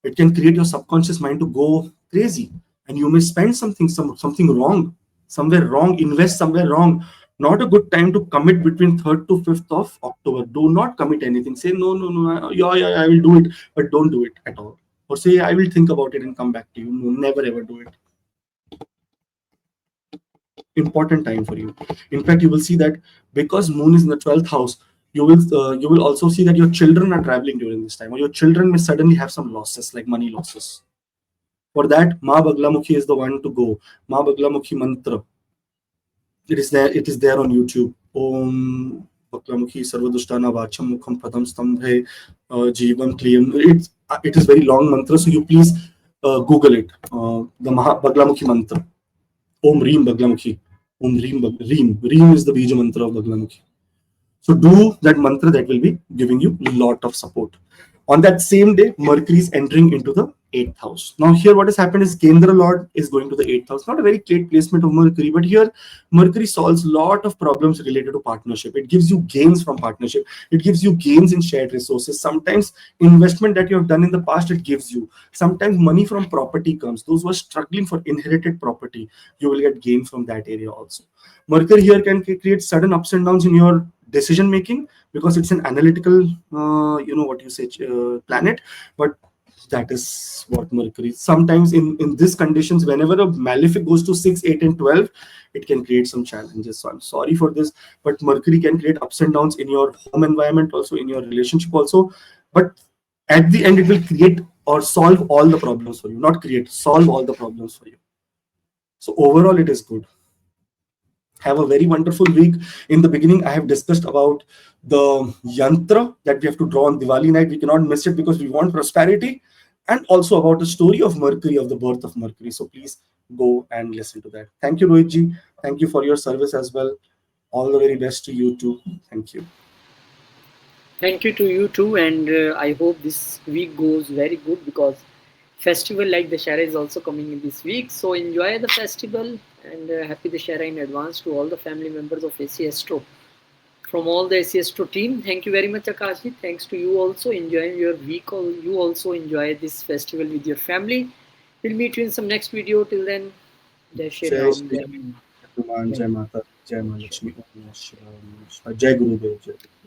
It can create your subconscious mind to go crazy, and you may spend something wrong, somewhere wrong, invest somewhere wrong. Not a good time to commit between 3rd to 5th of October. Do not commit anything. Say no, yeah, I will do it, but don't do it at all. Or say I will think about it and come back to you. No, never ever do it. important time for you. In fact, you will see that because moon is in the 12th house, you will also see that your children are traveling during this time, or your children may suddenly have some losses, like money losses. For that, Ma Baglamukhi is the one to go. Ma Baglamukhi mantra. It is there. It is there on YouTube. Om Baglamukhi Sarvadushtana Vacham Mukham Pradam Stambhe Jeevam Kliyam. It is very long mantra, so you please Google it. The Baglamukhi mantra. Om Reem Baglamukhi. Om Reem Reem. Reem is the Bija mantra of Baglamukhi. So do that mantra, that will be giving you a lot of support. On that same day, Mercury is entering into the 8th house. Now here what has happened is Kendra Lord is going to the 8th house. Not a very great placement of Mercury, but here Mercury solves a lot of problems related to partnership. It gives you gains from partnership. It gives you gains in shared resources. Sometimes investment that you have done in the past, it gives you. Sometimes money from property comes. Those who are struggling for inherited property, you will get gain from that area also. Mercury here can create sudden ups and downs in your decision making, because it's an analytical what you say planet. But that is what Mercury sometimes in these conditions, whenever a malefic goes to 6, 8 and 12, it can create some challenges. So I'm sorry for this, but Mercury can create ups and downs in your home environment, also in your relationship also. But at the end, it will create or solve all the problems for you. Not create, solve all the problems for you. So overall, it is good. Have a very wonderful week. In the beginning, I have discussed about the yantra that we have to draw on Diwali night. We cannot miss it because we want prosperity, and also about the story of Mercury, of the birth of Mercury. So please go and listen to that. Thank you, Rohitji. Thank you for your service as well. All the very best to you too. Thank you. Thank you to you too, and I hope this week goes very good because festival like Dashera is also coming in this week. So enjoy the festival and happy Dashera in advance to all the family members of AC Astro. From all the AC Astro team, thank you very much, Akashi. Thanks to you also enjoying your week. Or you also enjoy this festival with your family. We'll meet you in some next video. Till then, Jai Shri Jai Ram. Shri Ram, Hanuman, Jai Jai Mata, Jai Malakshmi, Om Namah Shivaya, Om Namah Shivaya. Jai Gurudev, Jai Gurudev.